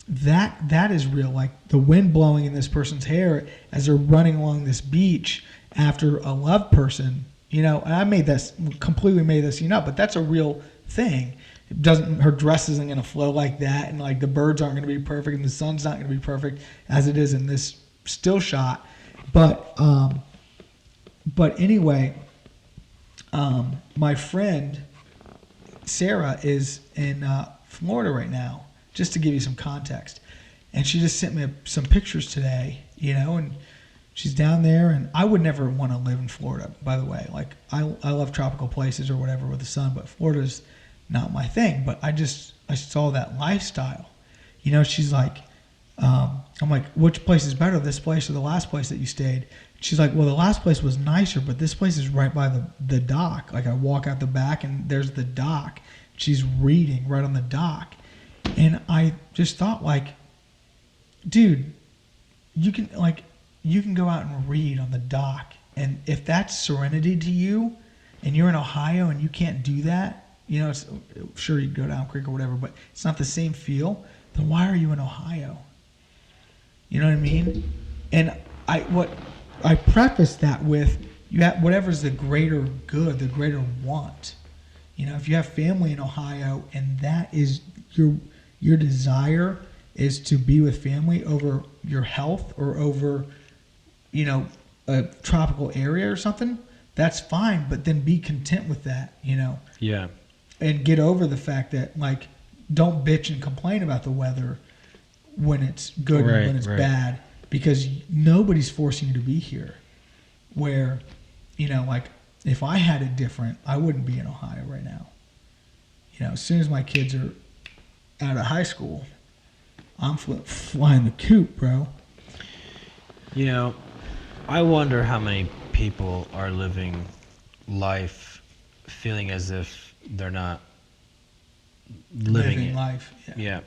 that is real. Like the wind blowing in this person's hair as they're running along this beach after a loved person, and I completely made this up, but that's a real thing. Her dress isn't going to flow like that, and like the birds aren't going to be perfect, and the sun's not going to be perfect as it is in this still shot. But anyway, my friend Sarah is in Florida right now, just to give you some context, and she just sent me some pictures today, and she's down there. And I would never want to live in Florida, by the way. Like I love tropical places or whatever with the sun, but Florida's not my thing. But I saw that lifestyle. She's like, I'm like, which place is better, this place or the last place that you stayed? She's like, well, the last place was nicer, but this place is right by the dock. Like I walk out the back and there's the dock. She's reading right on the dock. And I just thought, like, dude, you can go out and read on the dock. And if that's serenity to you, and you're in Ohio and you can't do that, it's sure you can go down creek or whatever, but it's not the same feel, then why are you in Ohio? You know what I mean? And I preface that with, whatever's the greater good, the greater want. If you have family in Ohio and that is your desire is to be with family over your health or over, a tropical area or something, that's fine. But then be content with that, Yeah. And get over the fact that, like, don't bitch and complain about the weather when it's good and when it's bad, because nobody's forcing you to be here. Where, like, if I had it different, I wouldn't be in Ohio right now. As soon as my kids are out of high school, I'm flying the coop, bro. I wonder how many people are living life feeling as if they're not living it. Life. Yeah.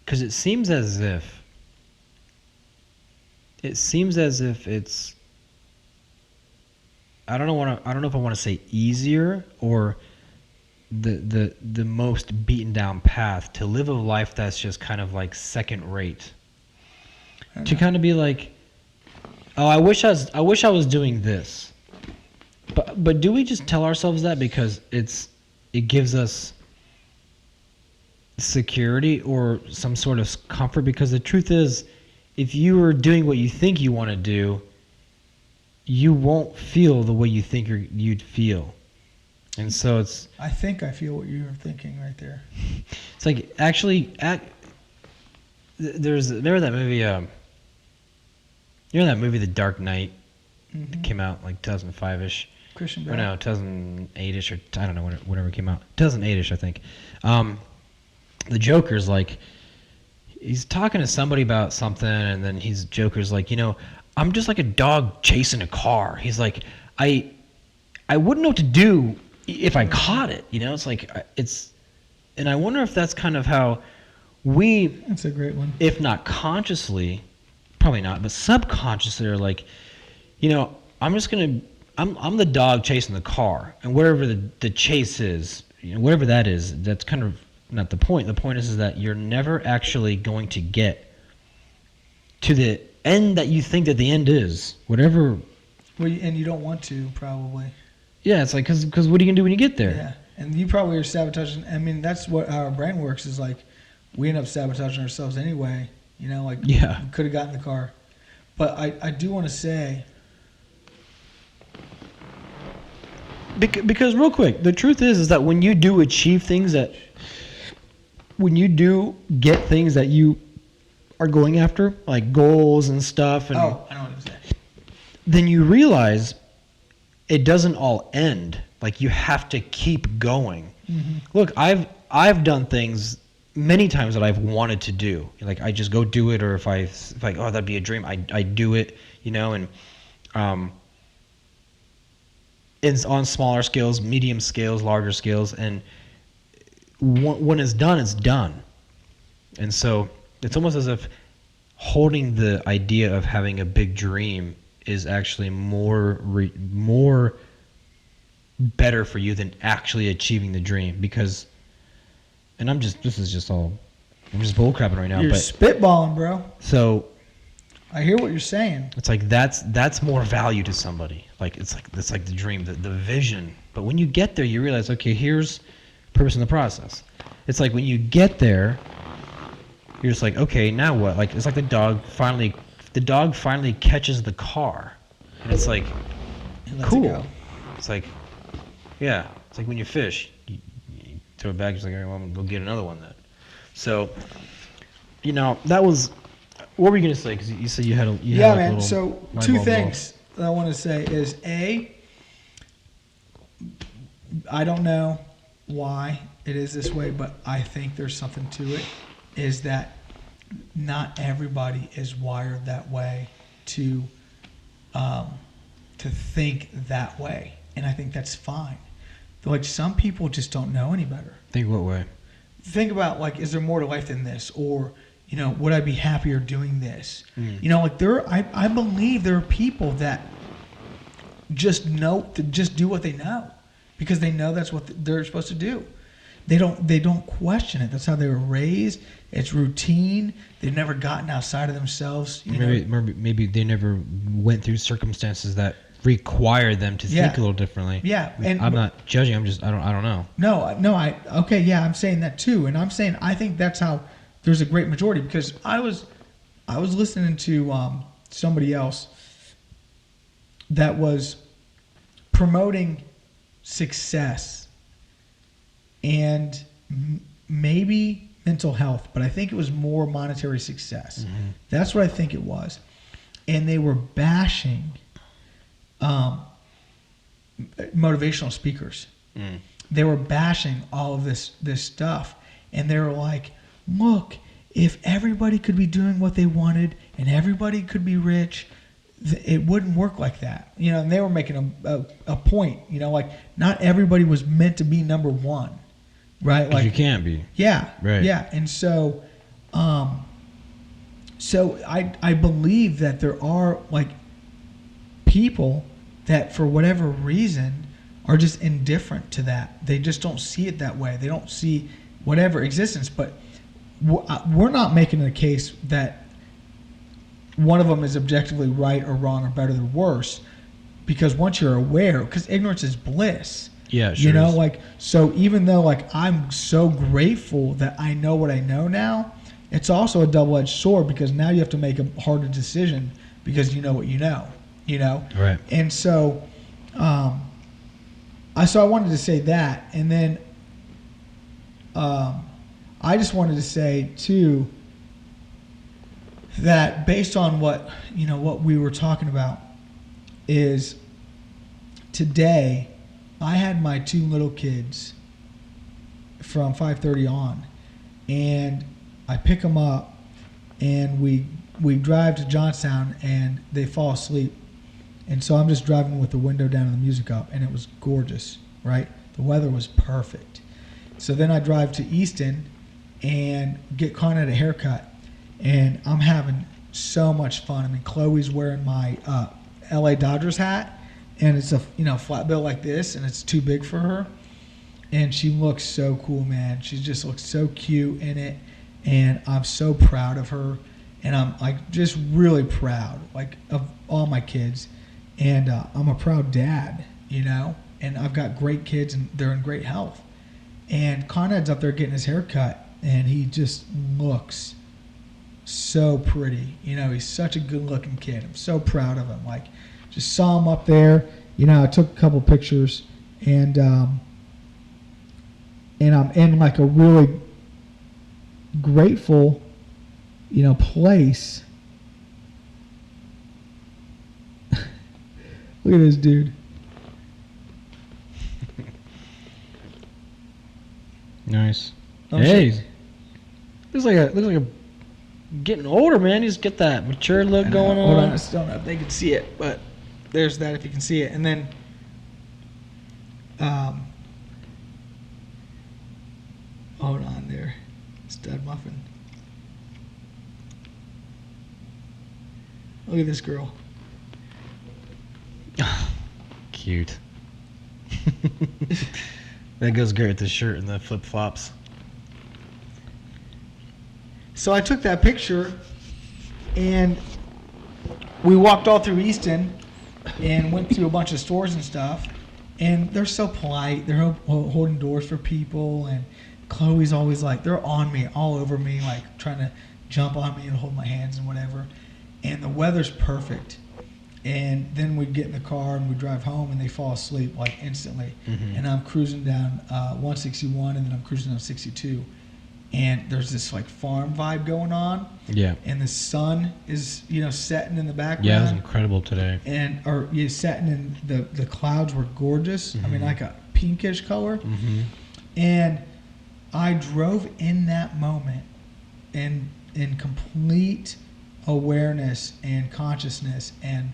Because it seems as if it's, I don't know if I want to say easier or the most beaten down path to live a life that's just kind of like second rate. To kind of be like, oh, I wish I was doing this. But do we just tell ourselves that because it gives us security or some sort of comfort? Because the truth is, if you are doing what you think you want to do, you won't feel the way you think you'd feel. And so it's... I think I feel what you're thinking right there. It's like, actually, there was that movie, that movie, The Dark Knight, that came out like 2005-ish. Christian Bale. Or no, 2008-ish, or I don't know, whenever it came out. 2008-ish, I think. The Joker's like, he's talking to somebody about something, and then Joker's like, I'm just like a dog chasing a car. He's like, I wouldn't know what to do if I caught it. It's like, and I wonder if that's kind of how we... That's a great one. If not consciously, probably not, but subconsciously are like, I'm just gonna, I'm the dog chasing the car, and whatever the chase is, whatever that is, that's kind of not the point. The point is that you're never actually going to get to the end that you think that the end is, whatever. Well, and you don't want to, probably. Yeah, it's like, because what are you gonna do when you get there? Yeah, and you probably are sabotaging. I mean, that's what our brain works, is like, we end up sabotaging ourselves anyway. Like, yeah, we could have gotten in the car. But I do want to say, because real quick, the truth is that when you do achieve things when you do get things that you are going after, like goals and stuff, and I know what I'm saying. Then you realize it doesn't all end. Like, you have to keep going. Mm-hmm. Look, I've done things many times that I've wanted to do. Like, I just go do it, or if like, oh, that'd be a dream, I do it, and it's on smaller scales, medium scales, larger scales, and when it's done, it's done. And so it's almost as if holding the idea of having a big dream is actually more better for you than actually achieving the dream. Because, and I'm just bullcrapping right now. You're spitballing, bro. So I hear what you're saying. it's like that's more value to somebody. Like, it's like the dream, the vision. But when you get there, you realize, okay, here's purpose in the process. It's like when you get there, you're just like, okay, now what? Like, it's like the dog finally catches the car, and it's like, cool. It's like, yeah, it's like when you fish, you throw it back. It's like, all right, well, I'm gonna go get another one then. So, that was. What were you gonna say? Because you said you had a man. So two things that I want to say is, I don't know why it is this way, but I think there's something to it. Is that not everybody is wired that way to think that way, and I think that's fine. Like, some people just don't know any better. Think what way? Think about, like, is there more to life than this, or would I be happier doing this? Like, I believe there are people that just do what they know because they know that's what they're supposed to do. They don't question it. That's how they were raised. It's routine. They've never gotten outside of themselves. Maybe they never went through circumstances that required them to think a little differently. Yeah, and I'm not judging. I don't know. I'm saying that too, and I'm saying I think that's how there's a great majority, because I was listening to somebody else that was promoting success and maybe mental health, but I think it was more monetary success. Mm-hmm. That's what I think it was. And they were bashing motivational speakers. Mm. They were bashing all of this stuff, and they were like, look, if everybody could be doing what they wanted and everybody could be rich, it wouldn't work like that. And they were making a point, like, not everybody was meant to be number one. Right, like, you can't be. Yeah, right. Yeah, and so I believe that there are, like, people that for whatever reason are just indifferent to that. They just don't see it that way. They don't see whatever existence. But we're not making a case that one of them is objectively right or wrong or better or worse, because once you're aware, because ignorance is bliss. Yeah, sure is. Like, so even though, like, I'm so grateful that I know what I know now, it's also a double-edged sword, because now you have to make a harder decision because you know what you know, Right. And so, I wanted to say that, and then I just wanted to say too that based on what we were talking about is today. I had my two little kids from 5:30 on, and I pick them up, and we drive to Johnstown, and they fall asleep, and so I'm just driving with the window down and the music up, and it was gorgeous, right? The weather was perfect. So then I drive to Easton and get Con at a haircut, and I'm having so much fun. I mean, Chloe's wearing my LA Dodgers hat, and it's a flat bill like this, and it's too big for her. And she looks so cool, man. She just looks so cute in it, and I'm so proud of her. And I'm like just really proud, like, of all my kids. And I'm a proud dad, and I've got great kids, and they're in great health. And Conrad's up there getting his hair cut, and he just looks so pretty. He's such a good-looking kid. I'm so proud of him. Like, just saw him up there. I took a couple pictures, and I'm in like a really grateful, place. Look at this dude. Nice. I'm Hey, sure- looks like a getting older, man. You just get that mature look going Hold on, on. I still don't know if they can see it, but there's that if you can see it. And then, hold on there, stud muffin. Look at this girl. Cute. That goes great with the shirt and the flip flops. So I took that picture, and we walked all through Easton and went to a bunch of stores and stuff. And they're so polite. They're holding doors for people. And Chloe's always like, they're on me, all over me, like trying to jump on me and hold my hands and whatever. And the weather's perfect. And then we get in the car and we drive home, and they fall asleep like instantly. Mhm. And I'm cruising down 161, and then I'm cruising down 62. And there's this like farm vibe going on, Yeah. and the sun is setting in the background. Yeah, it was incredible today. Setting in the clouds were gorgeous. I mean, Mhm. like a pinkish color. Mm-hmm. And I drove in that moment in complete awareness and consciousness, and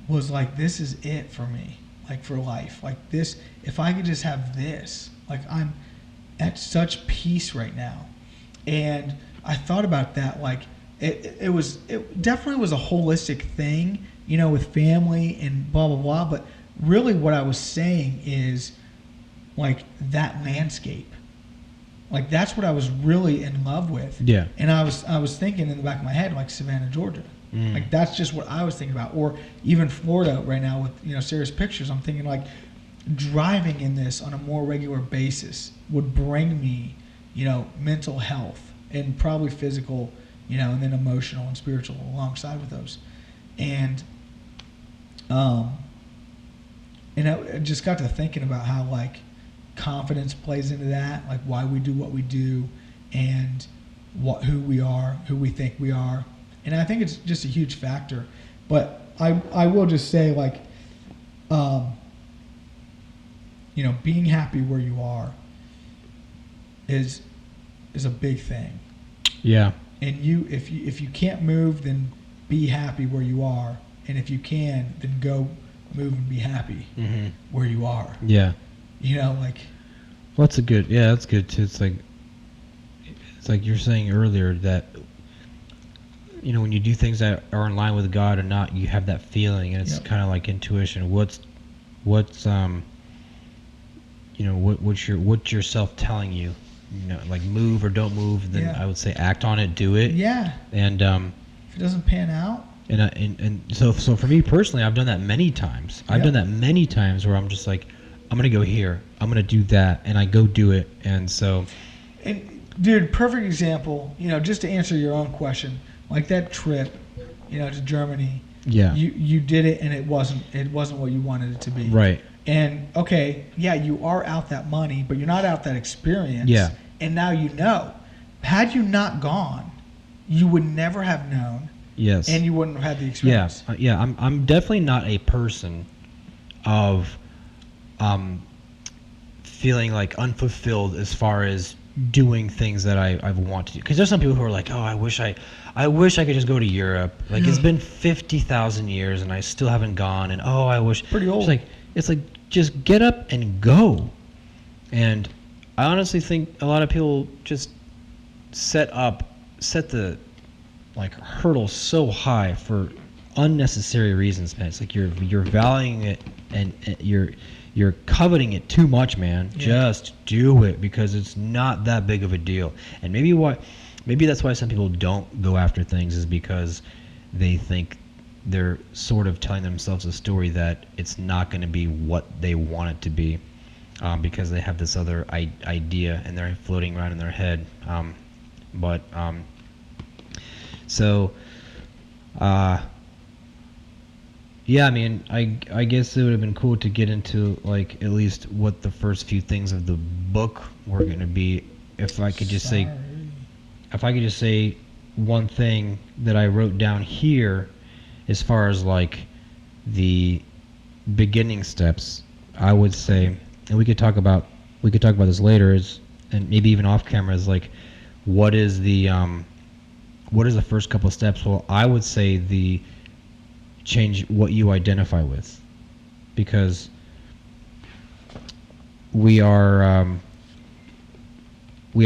was like, this is it for me, like for life. Like this, if I could just have this, like I'm at such peace right now. And I thought about that, like it definitely was a holistic thing, with family and blah blah blah. But really, what I was saying is, like, that landscape, like that's what I was really in love with. Yeah. And I was thinking in the back of my head, like Savannah, Georgia. Mm. Like that's just what I was thinking about. Or even Florida right now with Serious Pictures. I'm thinking like driving in this on a more regular basis would bring me, mental health and probably physical, and then emotional and spiritual alongside with those. And I just got to thinking about how like confidence plays into that, like why we do what we do, and who we are, who we think we are. And I think it's just a huge factor. But I will just say, like, being happy where you are is a big thing. Yeah. And if you can't move, then be happy where you are. And if you can, then go move and be happy Mm-hmm. where you are. Yeah. Like. Well, that's good. Yeah, that's good too. It's like you're saying earlier that when you do things that are in line with God or not, you have that feeling, and it's Yep. kind of like intuition. What's what's yourself telling you? Like move or don't move. Then Yeah. I would say act on it, do it. Yeah. And If it doesn't pan out. and so for me personally, I've done that many times. I've Yeah. done that many times where I'm just like, I'm gonna go here, I'm gonna do that, and I go do it. And so, And dude, perfect example. Just to answer your own question, like that trip, to Germany. yeah, You did it, and it wasn't what you wanted it to be. right, And okay, yeah, you are out that money, but you're not out that experience. Yeah. And now you know. Had you not gone, you would never have known, yes, and you wouldn't have had the yeah, experience. yeah. I'm definitely not a person of feeling like unfulfilled as far as doing things that I want to do. Because there's some people who are like, oh, I wish I could just go to Europe. Like it's been 50,000 years and I still haven't gone. And oh, I wish. Pretty old. It's like just get up and go. And I honestly think a lot of people just set the like hurdle so high for unnecessary reasons, man. It's like you're valuing it and you're coveting it too much, man. Yeah. Just do it because it's not that big of a deal. And maybe that's why some people don't go after things, is because they think they're sort of telling themselves a story that it's not going to be what they want it to be, because they have this other idea and they're floating around in their head. Yeah, I mean, I guess it would have been cool to get into like at least what the first few things of the book were going to be. If I could just say one thing that I wrote down here, as far as like the beginning steps, I would say, and we could talk about this later, and maybe even off camera, is like what is the first couple of steps? Well, I would say the change what you identify with, because we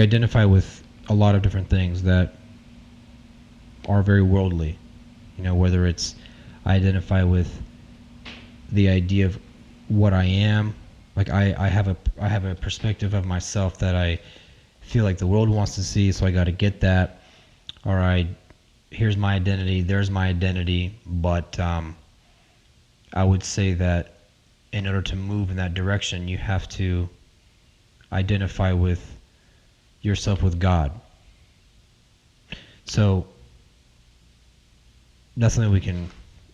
identify with a lot of different things that are very worldly. You know, whether it's I identify with the idea of what I am, like I have a perspective of myself that I feel like the world wants to see, so I got to get that. All right, here's my identity, there's my identity, but I would say that in order to move in that direction, you have to identify with yourself with God. So that's something we can,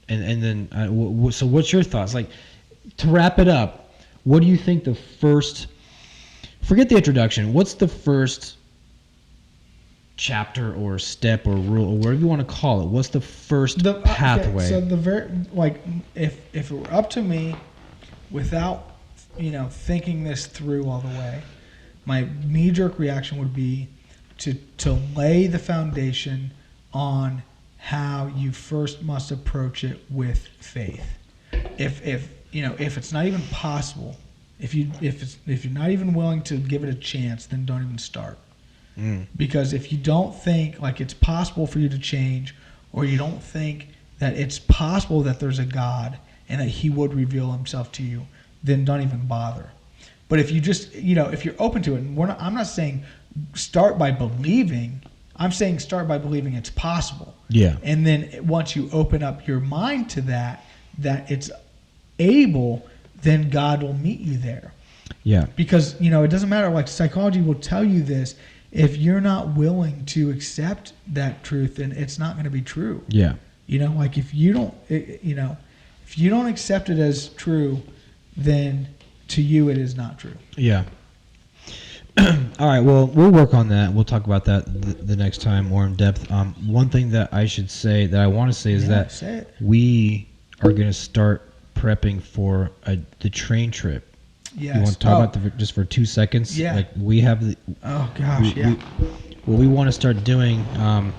and then so what's your thoughts? Like, to wrap it up, what do you think the first, forget the introduction, what's the first chapter or step or rule or whatever you want to call it? What's the first pathway? Okay, so if it were up to me, without thinking this through all the way, my knee-jerk reaction would be to lay the foundation on how you first must approach it with faith. If it's not even possible, if you're not even willing to give it a chance, then don't even start. Because if you don't think like it's possible for you to change, or you don't think that it's possible that there's a God and that He would reveal Himself to you, then don't even bother. But if you just, if you're open to it, and I'm not saying start by believing, I'm saying start by believing it's possible. Yeah. And then once you open up your mind to that it's able, then God will meet you there. Yeah. Because, it doesn't matter, like psychology will tell you this, if you're not willing to accept that truth, then it's not going to be true. Yeah. Like if you don't accept it as true, then to you it is not true. Yeah. All right. Well, we'll work on that. We'll talk about that the next time more in depth. One thing that I want to say is that we are going to start prepping for the train trip. Yes. You want to talk about just for 2 seconds? Yeah. Like we have the. Oh gosh. What we want to start doing on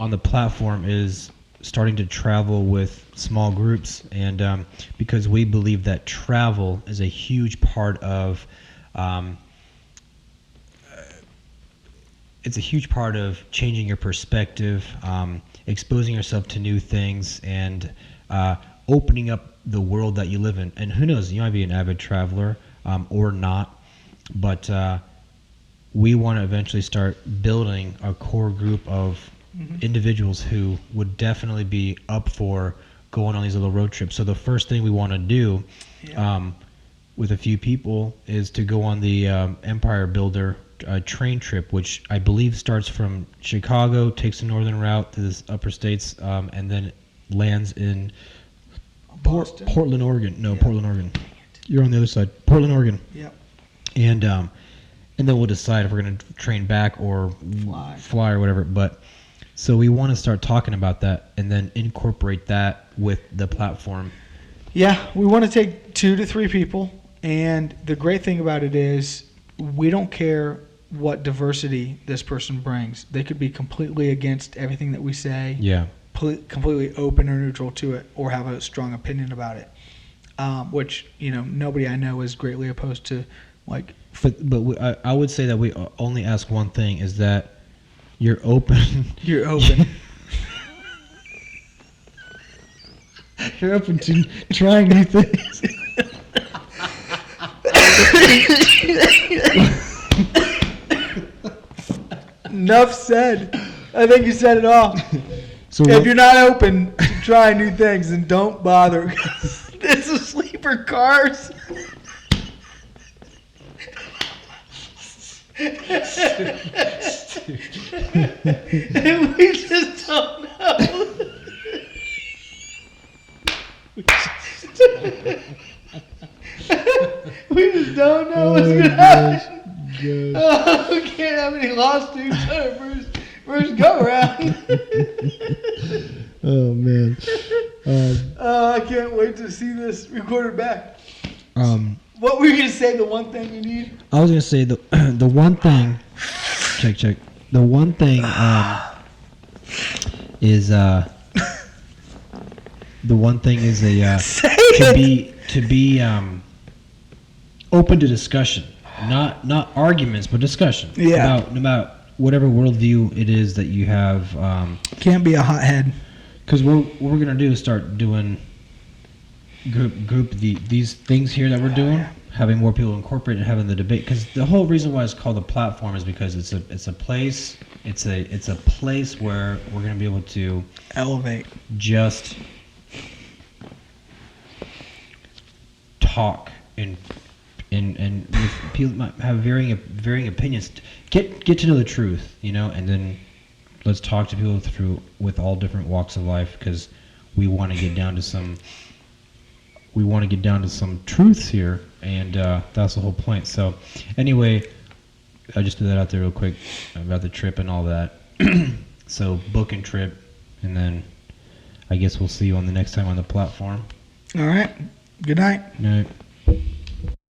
the platform is starting to travel with small groups, and because we believe that travel is a huge part of. It's a huge part of changing your perspective, exposing yourself to new things, and opening up the world that you live in. And who knows, you might be an avid traveler or not, but we want to eventually start building a core group of individuals who would definitely be up for going on these little road trips. So the first thing we want to do with a few people is to go on the Empire Builder train trip, which I believe starts from Chicago, takes a northern route to the upper states, and then lands in Portland, Oregon. No, yeah. Portland, Oregon. You're on the other side. Portland, Oregon. Yep. And then we'll decide if we're going to train back or fly or whatever. But so we want to start talking about that and then incorporate that with the platform. Yeah, we want to take 2 to 3 people, and the great thing about it is we don't care what diversity this person brings. They could be completely against everything that we say. Yeah. Completely open or neutral to it, or have a strong opinion about it, which nobody I know is greatly opposed to. Like, but I would say that we only ask one thing: is that You're open. You're open. You're open to trying new things. Enough said. I think you said it all. So If you're not open to trying new things, then don't bother. This is sleeper cars. We just don't know. We just don't know what's gonna happen. Oh, we can't have any lawsuits on our first go around. Oh man. Oh, I can't wait to see this recorded back. What were you gonna say? The one thing you need? I was gonna say the the one thing. Check. The one thing is the one thing is a to be open to discussion, not arguments, but discussion. Yeah. About whatever worldview it is that you have. Can't be a hothead. Because what we're gonna do is start doing these things here that we're doing, having more people incorporate and having the debate. Because the whole reason why it's called a platform is because it's a place where we're gonna be able to Elevate. just talk and with people might have varying opinions. Get to know the truth, and then let's talk to people with all different walks of life, because we want to get down to some truths here, and that's the whole point. So anyway, I just threw that out there real quick about the trip and all that. So book and trip, and then I guess we'll see you on the next time on the platform. All right. Good night. Good night.